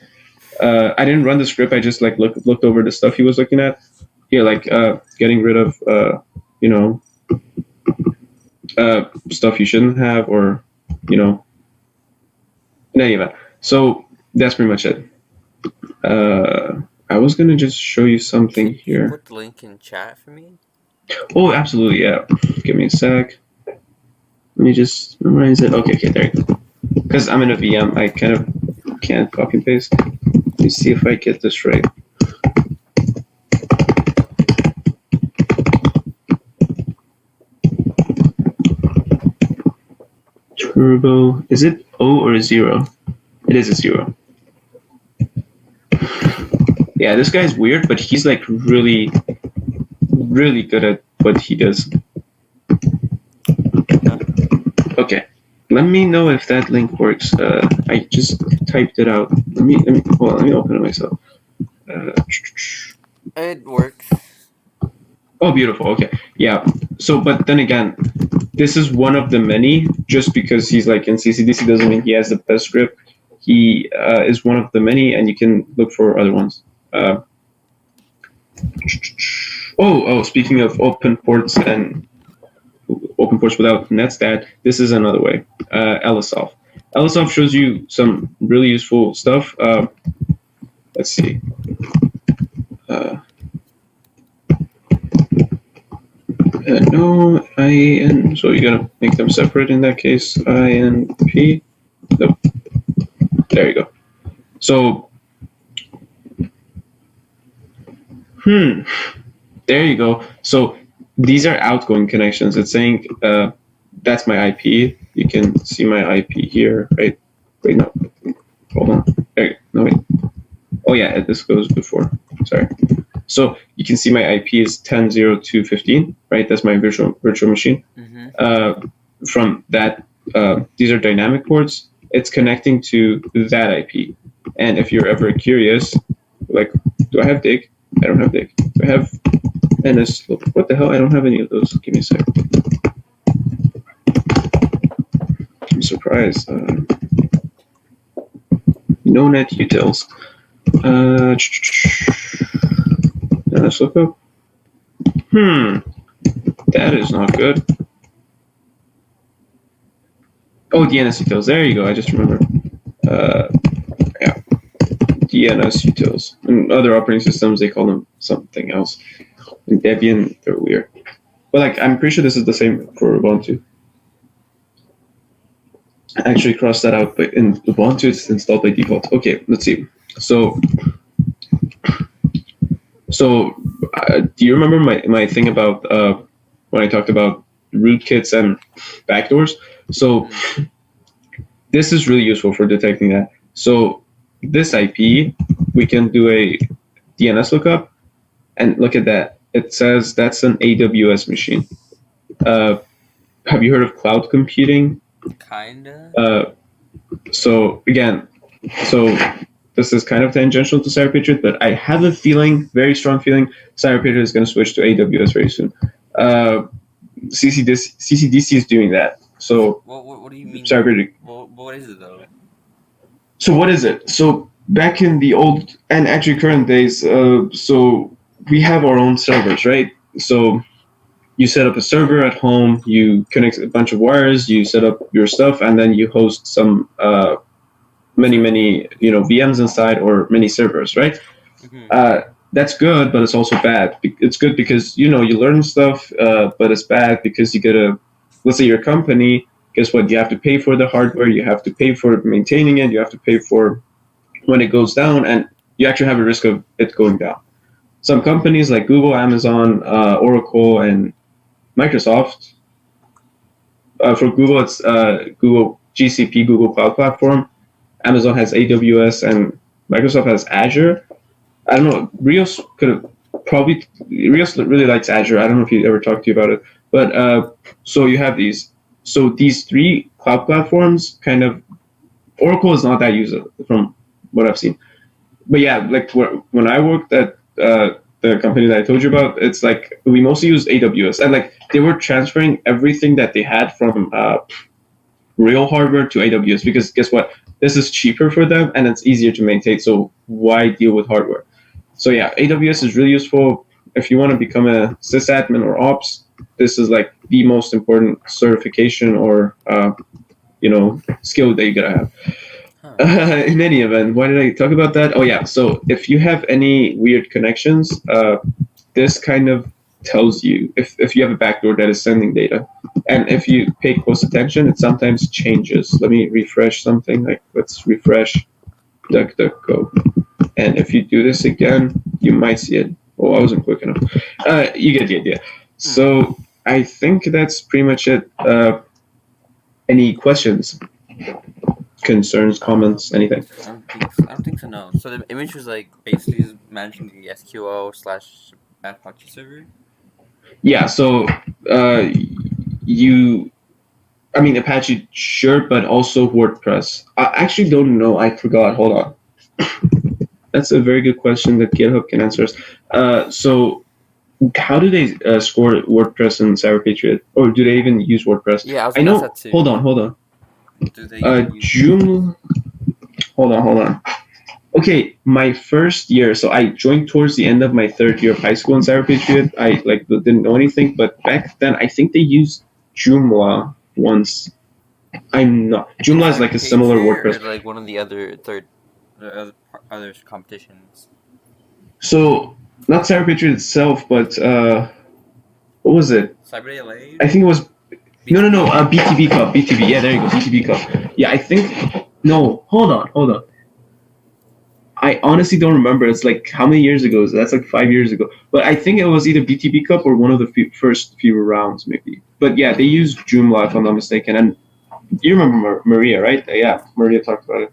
A: I didn't run the script. I just like looked over the stuff he was looking at. Yeah, like getting rid of stuff you shouldn't have, or in any event. So that's pretty much it. I was gonna just show you something
B: Can you
A: here.
B: put the link in chat for me?
A: Oh, absolutely, yeah. Give me a sec. Let me just memorize it. Okay, there you go. Because I'm in a VM, I kind of can't copy and paste. Let me see if I get this right. Turbo, is it O or a 0? It is a 0. Yeah, this guy's weird, but he's like really, really good at what he does. Okay, let me know if that link works. I just typed it out. Let me open it myself.
B: It works.
A: Oh, beautiful. Okay, yeah. So, but then again, this is one of the many. Just because he's like in CCDC doesn't mean he has the best script. He is one of the many, and you can look for other ones. Speaking of open ports and open ports without netstat, this is another way. LSOF. LSOF shows you some really useful stuff. Let's see. No, IN. So you're gonna make them separate in that case. INP. Nope. There you go. So, there you go. So these are outgoing connections. It's saying that's my IP. You can see my IP here, right? Wait, no. Hold on. There. No, wait. Oh yeah, this goes before. Sorry. So you can see my IP is 10.02.15, right? That's my virtual machine.
B: Mm-hmm.
A: From that, these are dynamic ports. It's connecting to that IP. And if you're ever curious, like, do I have DIG? I don't have DIG. Do I have NS? What the hell? I don't have any of those. Give me a sec. I'm surprised. No net utils. Let's look up. That is not good. Oh, DNS utils. There you go. I just remembered. Yeah. DNS utils. In other operating systems, they call them something else. In Debian, they're weird. But like, I'm pretty sure this is the same for Ubuntu. I actually crossed that out, but in Ubuntu, it's installed by default. Okay, let's see. So Do you remember my thing about when I talked about rootkits and backdoors? So this is really useful for detecting that. So this IP, we can do a DNS lookup, and look at that. It says that's an AWS machine. Have you heard of cloud computing?
B: Kinda.
A: So again, so this is kind of tangential to CyberPatriot, but I have a feeling, very strong feeling, CyberPatriot is going to switch to AWS very soon. CCDC is doing that. So
B: What do you mean?
A: CyberPatriot.
B: What is it though?
A: So what is it? So back in the old and actually current days, so we have our own servers, right? So you set up a server at home, you connect a bunch of wires, you set up your stuff, and then you host some many VMs inside or many servers, right? That's good, but it's also bad. It's good because you learn stuff, but it's bad because you gotta, let's say your company, guess what? You have to pay for the hardware, you have to pay for maintaining it, you have to pay for when it goes down, and you actually have a risk of it going down. Some companies like Google, Amazon, Oracle, and Microsoft. For Google, it's Google GCP, Google Cloud Platform. Amazon has AWS, and Microsoft has Azure. I don't know. Rios really likes Azure. I don't know if he ever talked to you about it, but so you have these. So these three cloud platforms, kind of, Oracle is not that useful from what I've seen. But yeah, like when I worked at the company that I told you about, it's like we mostly used AWS, and like they were transferring everything that they had from real hardware to AWS because guess what? This is cheaper for them and it's easier to maintain. So why deal with hardware? So yeah, AWS is really useful if you want to become a sysadmin or ops. This is like the most important certification or skill that you gotta have. In any event, why did I talk about that? Oh yeah, so if you have any weird connections, this kind of tells you if you have a backdoor that is sending data. And if you pay close attention, it sometimes changes. Let me refresh something. Like let's refresh DuckDuckGo. And if you do this again, you might see it. Oh, I wasn't quick enough. You get the idea. So I think that's pretty much it. Any questions? Concerns, comments, anything?
B: I don't think so. No. So the image was like basically just managing the SQL/Apache server.
A: Yeah. So Apache, sure, but also WordPress. I actually don't know. I forgot. Hold on. That's a very good question that GitHub can answer us. So how do they score WordPress and CyberPatriot, or do they even use WordPress?
B: Yeah,
A: I know.
B: That too.
A: Hold on.
B: Do they
A: Joomla. Hold on. Okay, my first year, so I joined towards the end of my third year of high school in CyberPatriot. I didn't know anything, but back then I think they used Joomla once. I'm not. Joomla is like a similar WordPress.
B: Or like one of the other other competitions.
A: So not CyberPatriot itself, but what was it?
B: CyberLA?
A: I think it was. No. BTB Cup. BTB. Yeah, there you go. BTB Cup. Yeah, I think. No, hold on. I honestly don't remember. It's like how many years ago? That's like 5 years ago. But I think it was either BTB Cup or one of the first few rounds, maybe. But yeah, they used Joomla, if I'm not mistaken. And you remember Maria, right? Yeah, Maria talked about it.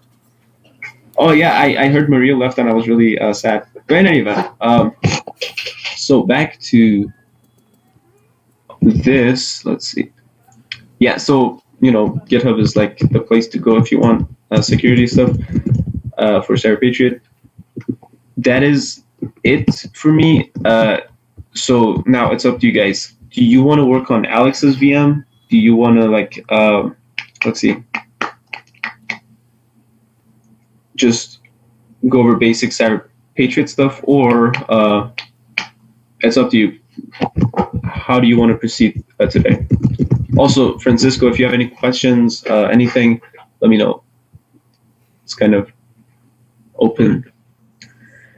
A: Oh yeah, I heard Maria left and I was really sad. But in any event, so back to this. Let's see. Yeah, so GitHub is like the place to go if you want security stuff for CyberPatriot. That is it for me. So now it's up to you guys. Do you want to work on Alex's VM? Do you want to let's see, just go over basic CyberPatriot stuff, or it's up to you. How do you want to proceed today? Also, Francisco, if you have any questions, anything, let me know. It's kind of open.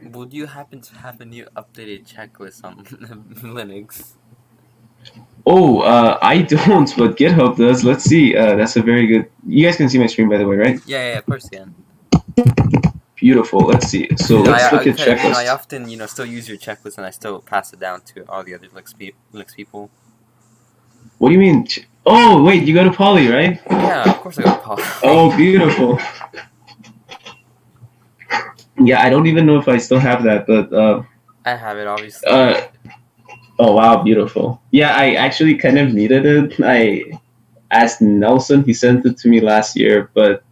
B: Would you happen to have a new updated checklist on Linux?
A: Oh, I don't, but GitHub does. Let's see. That's a very good. You guys can see my screen, by the way, right?
B: Yeah, of course, yeah.
A: Beautiful. Let's see. So let's look at checklists.
B: I often still use your checklist and I still pass it down to all the other Linux people.
A: What do you mean? Oh wait, you go to Poly, right?
B: Yeah, of course I go to Poly.
A: Oh, beautiful. Yeah, I don't even know if I still have that, but
B: I have it obviously.
A: Oh wow, beautiful. Yeah, I actually kind of needed it. I asked Nelson. He sent it to me last year, but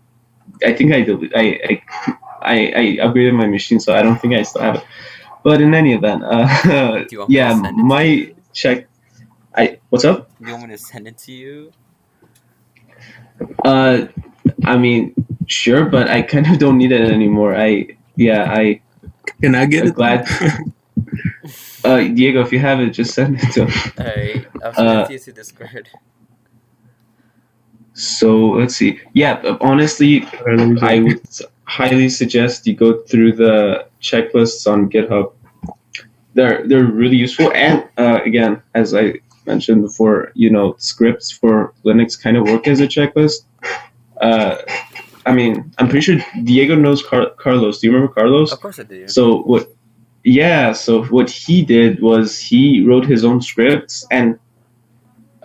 A: I think I upgraded my machine, so I don't think I still have it. But in any event,
B: Do you want me to
A: yeah,
B: send it to
A: my
B: you?
A: check. What's up?
B: Do you want me to send it to you?
A: I mean, sure, but I kind of don't need it anymore.
E: Can I get
A: I'm
E: it?
A: glad. Diego, if you have it, just send it to him.
B: Alright, I'll send it to you through Discord.
A: So let's see. Yeah, honestly, I would highly suggest you go through the checklists on GitHub. They're really useful, and again, as I mentioned before, scripts for Linux kind of work as a checklist. I mean, I'm pretty sure Diego knows Carlos. Do you remember Carlos?
B: Of course I do.
A: So what he did was he wrote his own scripts, and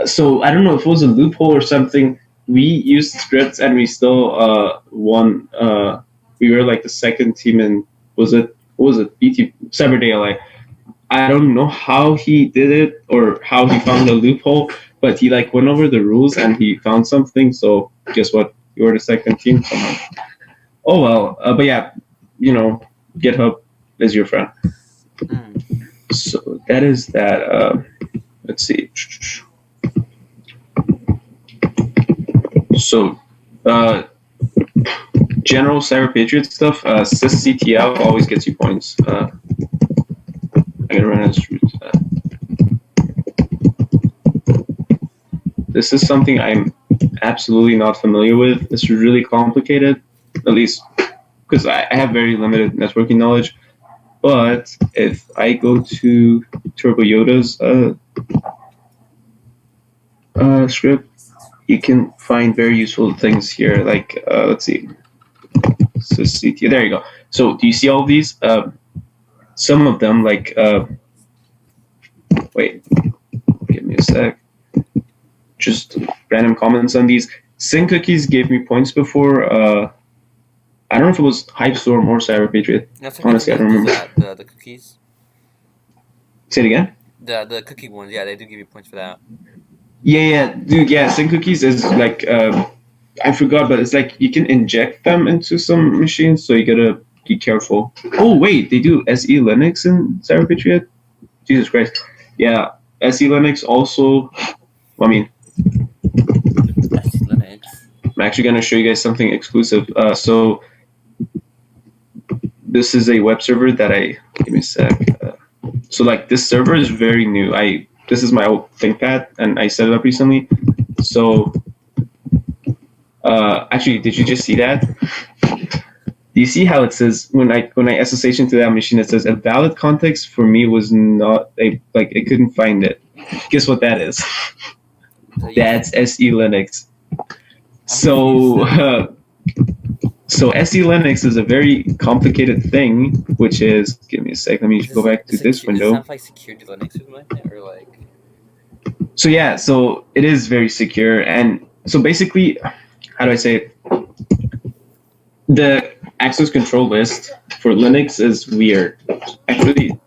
A: so I don't know if it was a loophole or something. We used scripts and we still won. We were like the second team in what was it BT Cyber DLI. I don't know how he did it or how he found the loophole, but he like went over the rules and he found something. So guess what? You were the second team somehow. Oh well, but yeah, GitHub is your friend. So that is that. Let's see. So, general CyberPatriot stuff. sysctl always gets you points. I'm gonna run as root. This is something I'm absolutely not familiar with. It's really complicated, at least because I have very limited networking knowledge. But if I go to Turbo Yoda's script, you can find very useful things here. Like, let's see. sysctl. There you go. So, do you see all of these? Some of them, like, wait, give me a sec. Just random comments on these. Sync cookies gave me points before. I don't know if it was Hypestorm or CyberPatriot. Honestly, I don't remember.
B: The cookies.
A: Say it again.
B: The cookie ones, yeah, they do give you points for that.
A: Yeah, dude. Yeah, sync cookies is like I forgot, but it's like you can inject them into some machines, so you gotta be careful. Oh wait, they do SE Linux in CyberPatriot. Jesus Christ. Yeah, SE Linux also. I mean,
B: SE Linux.
A: I'm actually gonna show you guys something exclusive. So this is a web server that give me a sec. So like this server is very new. This is my old ThinkPad and I set it up recently. So actually, did you just see that? Do you see how it says when I SSH into that machine, it says a valid context for me was not I couldn't find it. Guess what that is? That's SE Linux. So SE Linux is a very complicated thing, which is, give me a sec, let me go back to this window.
B: Does it sound like security Linux or something like that, or like?
A: So yeah, so it is very secure, and so basically, how do I say it? The access control list for Linux is weird. Actually,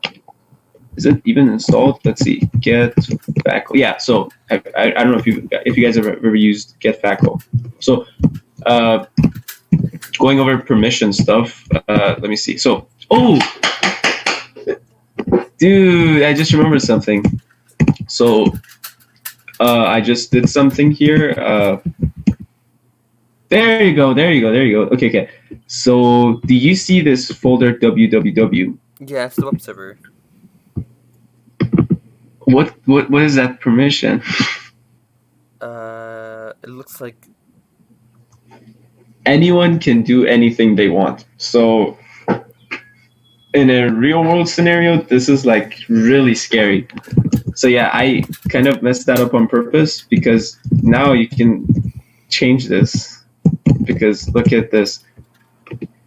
A: is it even installed? Let's see, get Fackel. Yeah, so I don't know if you guys have ever used get Fackel. So going over permission stuff, let me see. So, dude, I just remembered something. So I just did something here. There you go. Okay. So do you see this folder www?
B: Yeah, it's the web server.
A: What is that permission?
B: It looks like
A: anyone can do anything they want. So in a real world scenario, this is like really scary. So yeah, I kind of messed that up on purpose because now you can change this. Because look at this.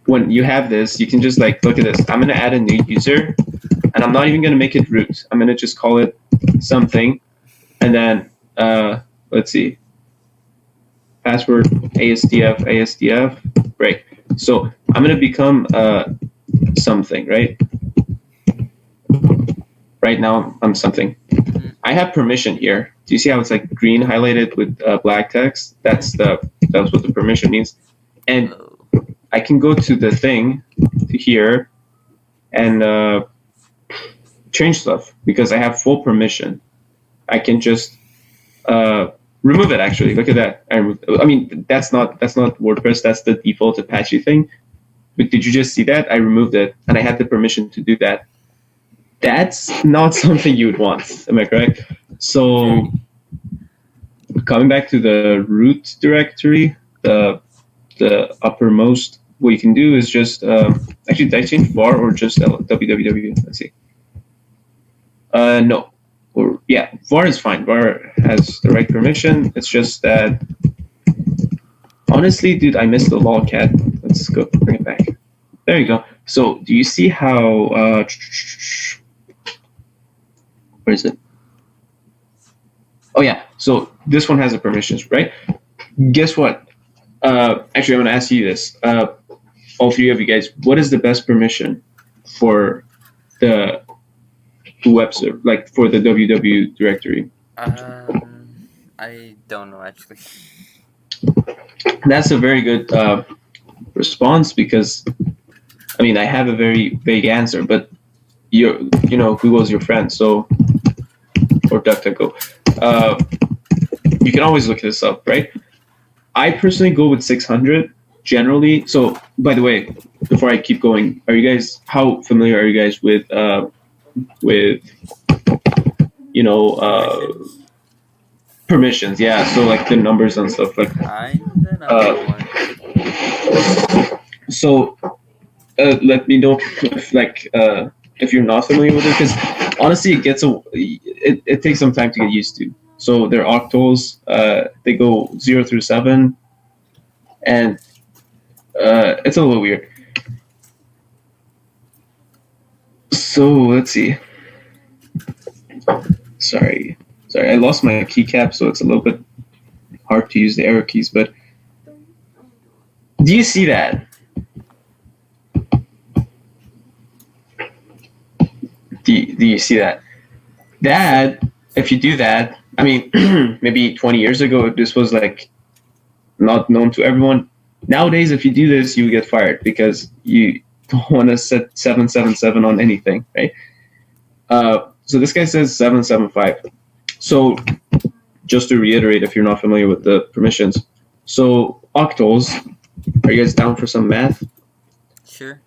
A: when you have this, you can just like look at this. I'm gonna add a new user, and I'm not even gonna make it root. I'm gonna just call it something, and then let's see, password ASDF break. So I'm gonna become something, right? Right now I'm something. I have permission here. Do you see how it's like green highlighted with black text? That's what the permission means. And I can go to the thing to here and change stuff because I have full permission. I can just remove it. Actually, look at that. I mean, that's not WordPress. That's the default Apache thing. But did you just see that? I removed it, and I had the permission to do that. That's not something you would want. Am I correct? So, coming back to the root directory, the uppermost, what you can do is just actually, did I change var or just www? Let's see. No. Or yeah, var is fine. Var has the right permission. It's just that honestly, dude, I missed the lolcat. Let's go bring it back. There you go. So do you see how where is it? Oh yeah. So this one has the permissions, right? Guess what? Actually, I'm gonna ask you this. All three of you guys, what is the best permission for the web server, like for the www directory?
B: I don't know actually.
A: That's a very good response because, I mean, I have a very vague answer, but you know, Google's your friend, so, or DuckDuckGo. You can always look this up, right? I personally go with 600 generally. So, by the way, before I keep going, how familiar are you guys with you know, permissions? Yeah, so like the numbers and stuff like. So let me know if if you're not familiar with it, because honestly it takes some time to get used to. So they're octals. They go 0 through 7, and it's a little weird. So let's see. Sorry, I lost my keycap, so it's a little bit hard to use the arrow keys. But do you see that? Do you see that? That, if you do that, I mean, maybe 20 years ago, this was like not known to everyone. Nowadays, if you do this, you get fired because you don't want to set 777 on anything, right? So this guy says 775. So just to reiterate, if you're not familiar with the permissions, so octals, are you guys down for some math?
B: Sure.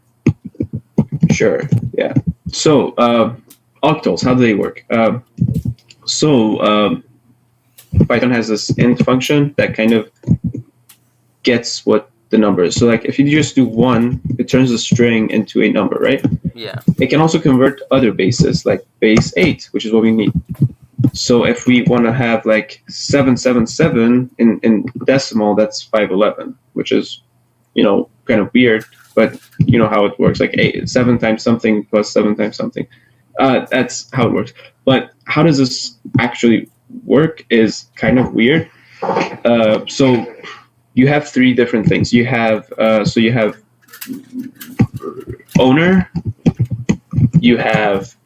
A: Sure, yeah. So octals, how do they work? Python has this int function that kind of gets what the number is. So like if you just do 1, it turns the string into a number, right?
B: Yeah.
A: It can also convert other bases, like base 8, which is what we need. So if we want to have like 777 in decimal, that's 511, which is, you know, kind of weird, but you know how it works, like 7 times something plus 7 times something. That's how it works. But how does this actually work is kind of weird. So you have 3 different things. You have owner, you have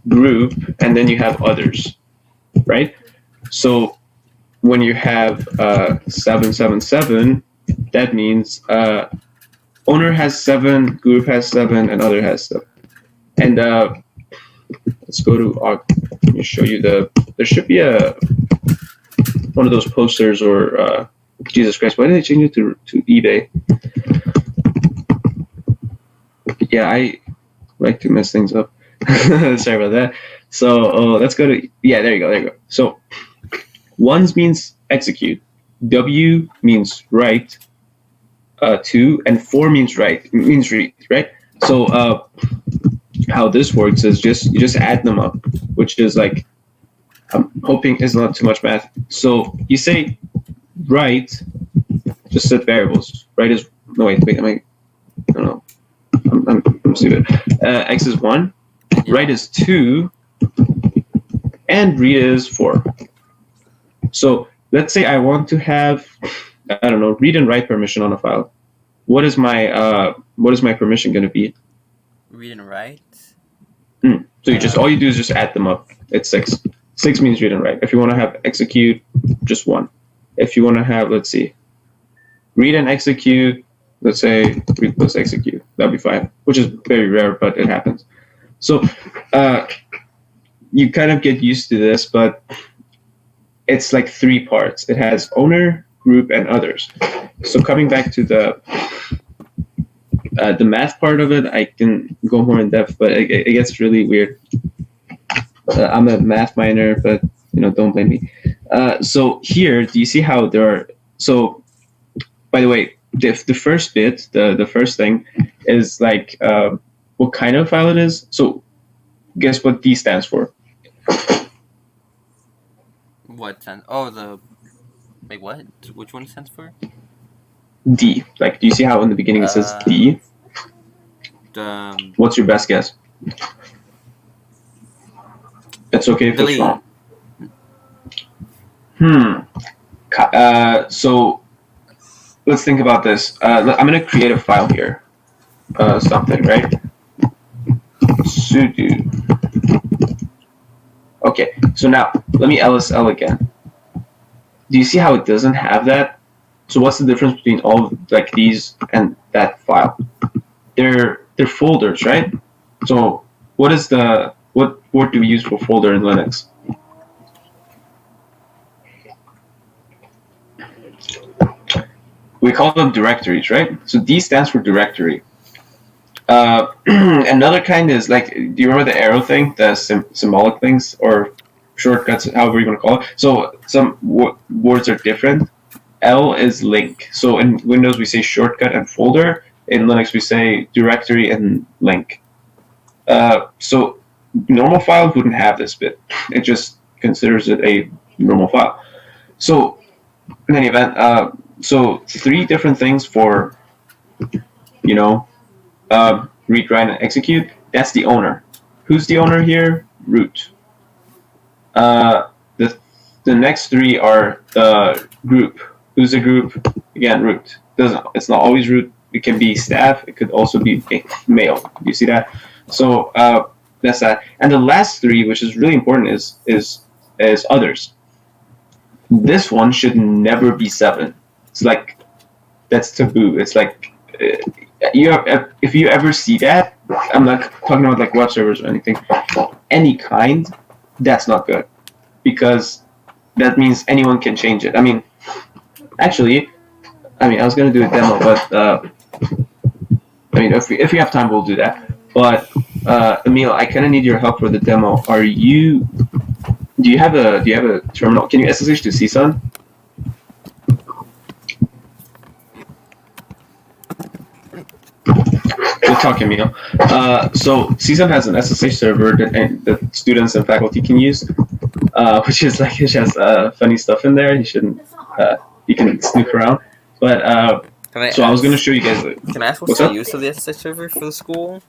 A: group, and then you have others, right? So when you have 777, that means owner has 7, group has 7, and other has 7. And let's go to let me show you there should be one of those posters or Jesus Christ, why did they change it to eBay? Yeah, I like to mess things up. Sorry about that. So let's go to, yeah, there you go. So ones means execute, W means write, 2, and 4 means read, right? So how this works is you just add them up, which is like, I'm hoping is not too much math. So you say write, just set variables. Write is, no wait, am I don't know. I'm stupid. X is 1, write is 2, and read is 4. So let's say I want to have, I don't know, read and write permission on a file. What is my permission going to be?
B: Read and write.
A: So you just all you do is just add them up. It's 6. 6 means read and write. If you want to have execute, just 1. If you want to have, let's see, read and execute, let's say read plus execute, that'd be 5, which is very rare, but it happens. So you kind of get used to this, but it's like 3 parts. It has owner, group, and others. So coming back to the math part of it, I can go more in depth, but it gets really weird. I'm a math minor, but don't blame me. So here, do you see how there are? So, by the way, the first bit, the first thing, is like what kind of file it is. So, guess what D stands for?
B: What stands? Oh, wait, what? Which one stands for?
A: D. Like, do you see how in the beginning it says D? What's your best guess? It's okay if it's wrong. So let's think about this. I'm going to create a file here. Something, right? Sudo. Okay, so now let me LSL again. Do you see how it doesn't have that? So what's the difference between all of, like these and that file? They're folders, right? So what word do we use for folder in Linux? We call them directories, right? So D stands for directory. Another kind is like, do you remember the arrow thing, the symbolic things or shortcuts, however you want to call it? So some words are different. L is link. So in Windows we say shortcut and folder. In Linux we say directory and link. So normal file wouldn't have this bit. It just considers it a normal file. So in any event, so 3 different things for, read, write, and execute. That's the owner. Who's the owner here? Root. The next 3 are the group. Who's the group? Again, root. It's not always root. It can be staff. It could also be mail. Do you see that? So that's that. And the last 3, which is really important, is others. This one should never be 7. It's like that's taboo. It's like if you ever see that, I'm not talking about like web servers or anything, any kind, that's not good, because that means anyone can change it. I mean, actually, I was gonna do a demo, but if we have time, we'll do that. But Emil, I kind of need your help for the demo. Do you have a terminal? Can you SSH to CSUN? Good talk, Emil. So CSUN has an SSH server that students and faculty can use, which is like it has funny stuff in there. You can snoop around. But I was going to show you guys.
B: Can I ask what's the use of the SSH server for the school?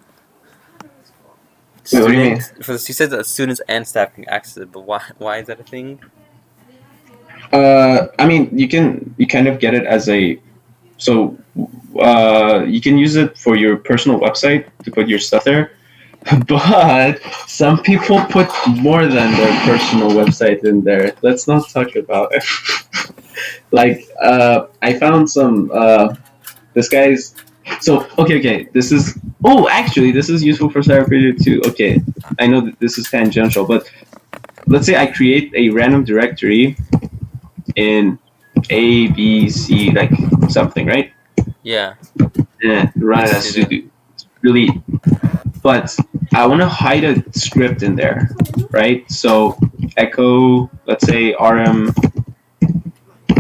A: Wait, what do you mean?
B: You said that students and staff can access it, but why is that a thing?
A: You kind of get it as you can use it for your personal website to put your stuff there, but some people put more than their personal website in there. Let's not talk about it. Like, I found some, this guy's, so, okay, this is useful for CyberPatriot too. Okay, I know that this is tangential, but let's say I create a random directory in A, B, C, like something, right?
B: Yeah.
A: And run it as sudo. It's really, but I want to hide a script in there, right? So echo, let's say rm.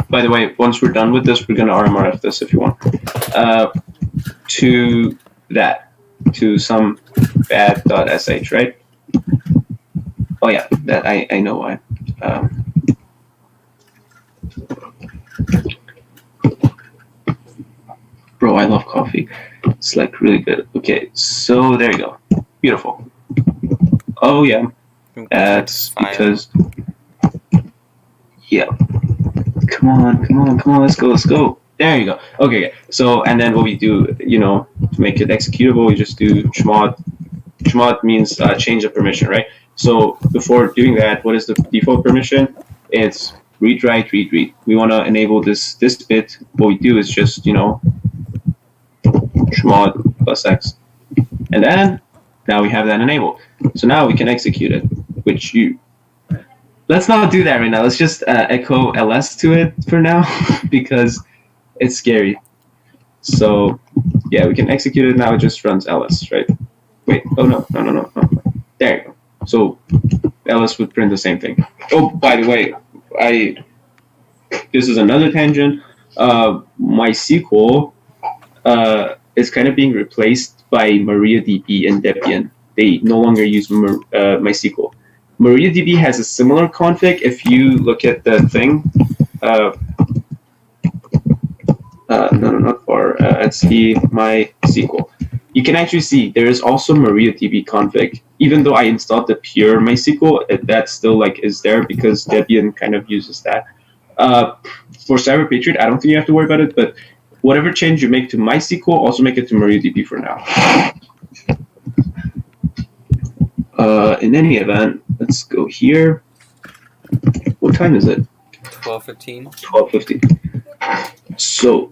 A: By the way, once we're done with this, we're gonna rmrf this if you want. To some bad.sh, right? Oh yeah, that I know why. Bro, I love coffee. Select really good. Okay, so there you go. Beautiful. Oh yeah, that's because. Yeah. Come on, let's go. There you go. Okay, so, and then what we do, to make it executable, we just do chmod. Chmod means change of permission, right? So before doing that, what is the default permission? It's read, write, read, read. We want to enable this bit. What we do is just, chmod plus X. And then, now we have that enabled. So now we can execute it, which let's not do that right now. Let's just echo ls to it for now because it's scary. So yeah, we can execute it now. It just runs ls, right? Wait, oh no. There you go. So ls would print the same thing. Oh, by the way, this is another tangent. MySQL is kind of being replaced by MariaDB and Debian. They no longer use MySQL. MariaDB has a similar config. If you look at the thing, no, not for etc MySQL, you can actually see there is also MariaDB config. Even though I installed the pure MySQL, that still is there because Debian kind of uses that. For CyberPatriot, I don't think you have to worry about it, but whatever change you make to MySQL, also make it to MariaDB for now. In any event, let's go here. What time is it?
B: 12:15.
A: 12:15. So,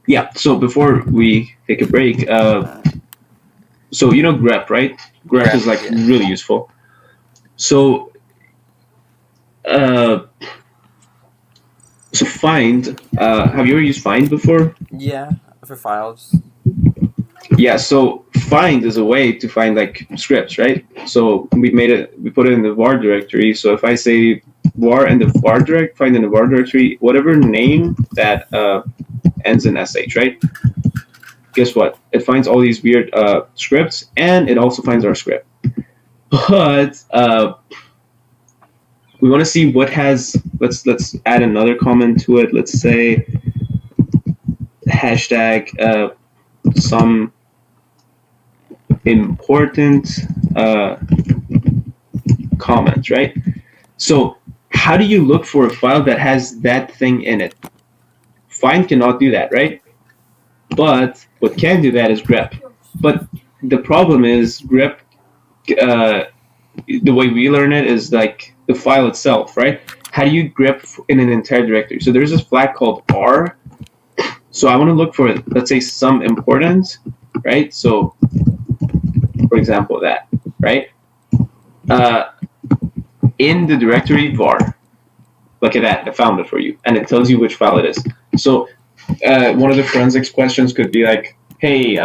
A: yeah. So before we take a break, so grep, right? Grep is really useful. So, so find. Have you ever used find before?
B: Yeah, for files.
A: Yeah, so find is a way to find scripts, right? So we put it in the var directory. So if I say var and the var direct, find in the var directory, whatever name that ends in sh, right? Guess what? It finds all these weird scripts, and it also finds our script. But we want to see what has. Let's add another comment to it. Let's say hashtag some important comments, right? So how do you look for a file that has that thing in it? Find cannot do that, right? But what can do that is grep. But the problem is grep, the way we learn it is the file itself, right? How do you grep in an entire directory? So there's this flag called R. So I want to look for, let's say, some important, right? So for example, that, right? In the directory var, look at that, I found it for you, and it tells you which file it is. So one of the forensics questions could be hey,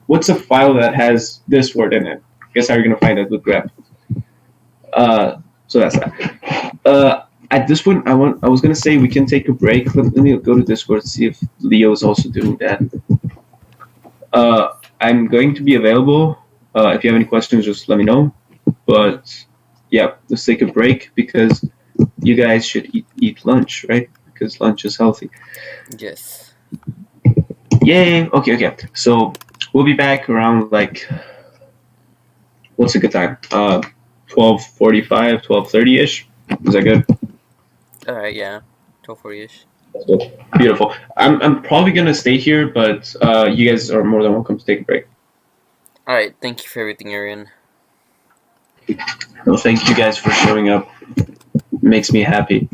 A: what's a file that has this word in it? Guess how you're going to find it with grep. So that's that. At this point, I was going to say we can take a break. Let me go to Discord, see if Leo is also doing that. I'm going to be available. If you have any questions, just let me know. But yeah, let's take a break because you guys should eat lunch, right? Because lunch is healthy.
B: Yes.
A: Yay! Okay. So we'll be back around what's a good time? 12:45, 12:30-ish. Is that good?
B: All right. Yeah. 12:40-ish.
A: Beautiful. I'm probably gonna stay here, but you guys are more than welcome to take a break.
B: All right. Thank you for everything, Arian.
A: Well, thank you guys for showing up. It makes me happy.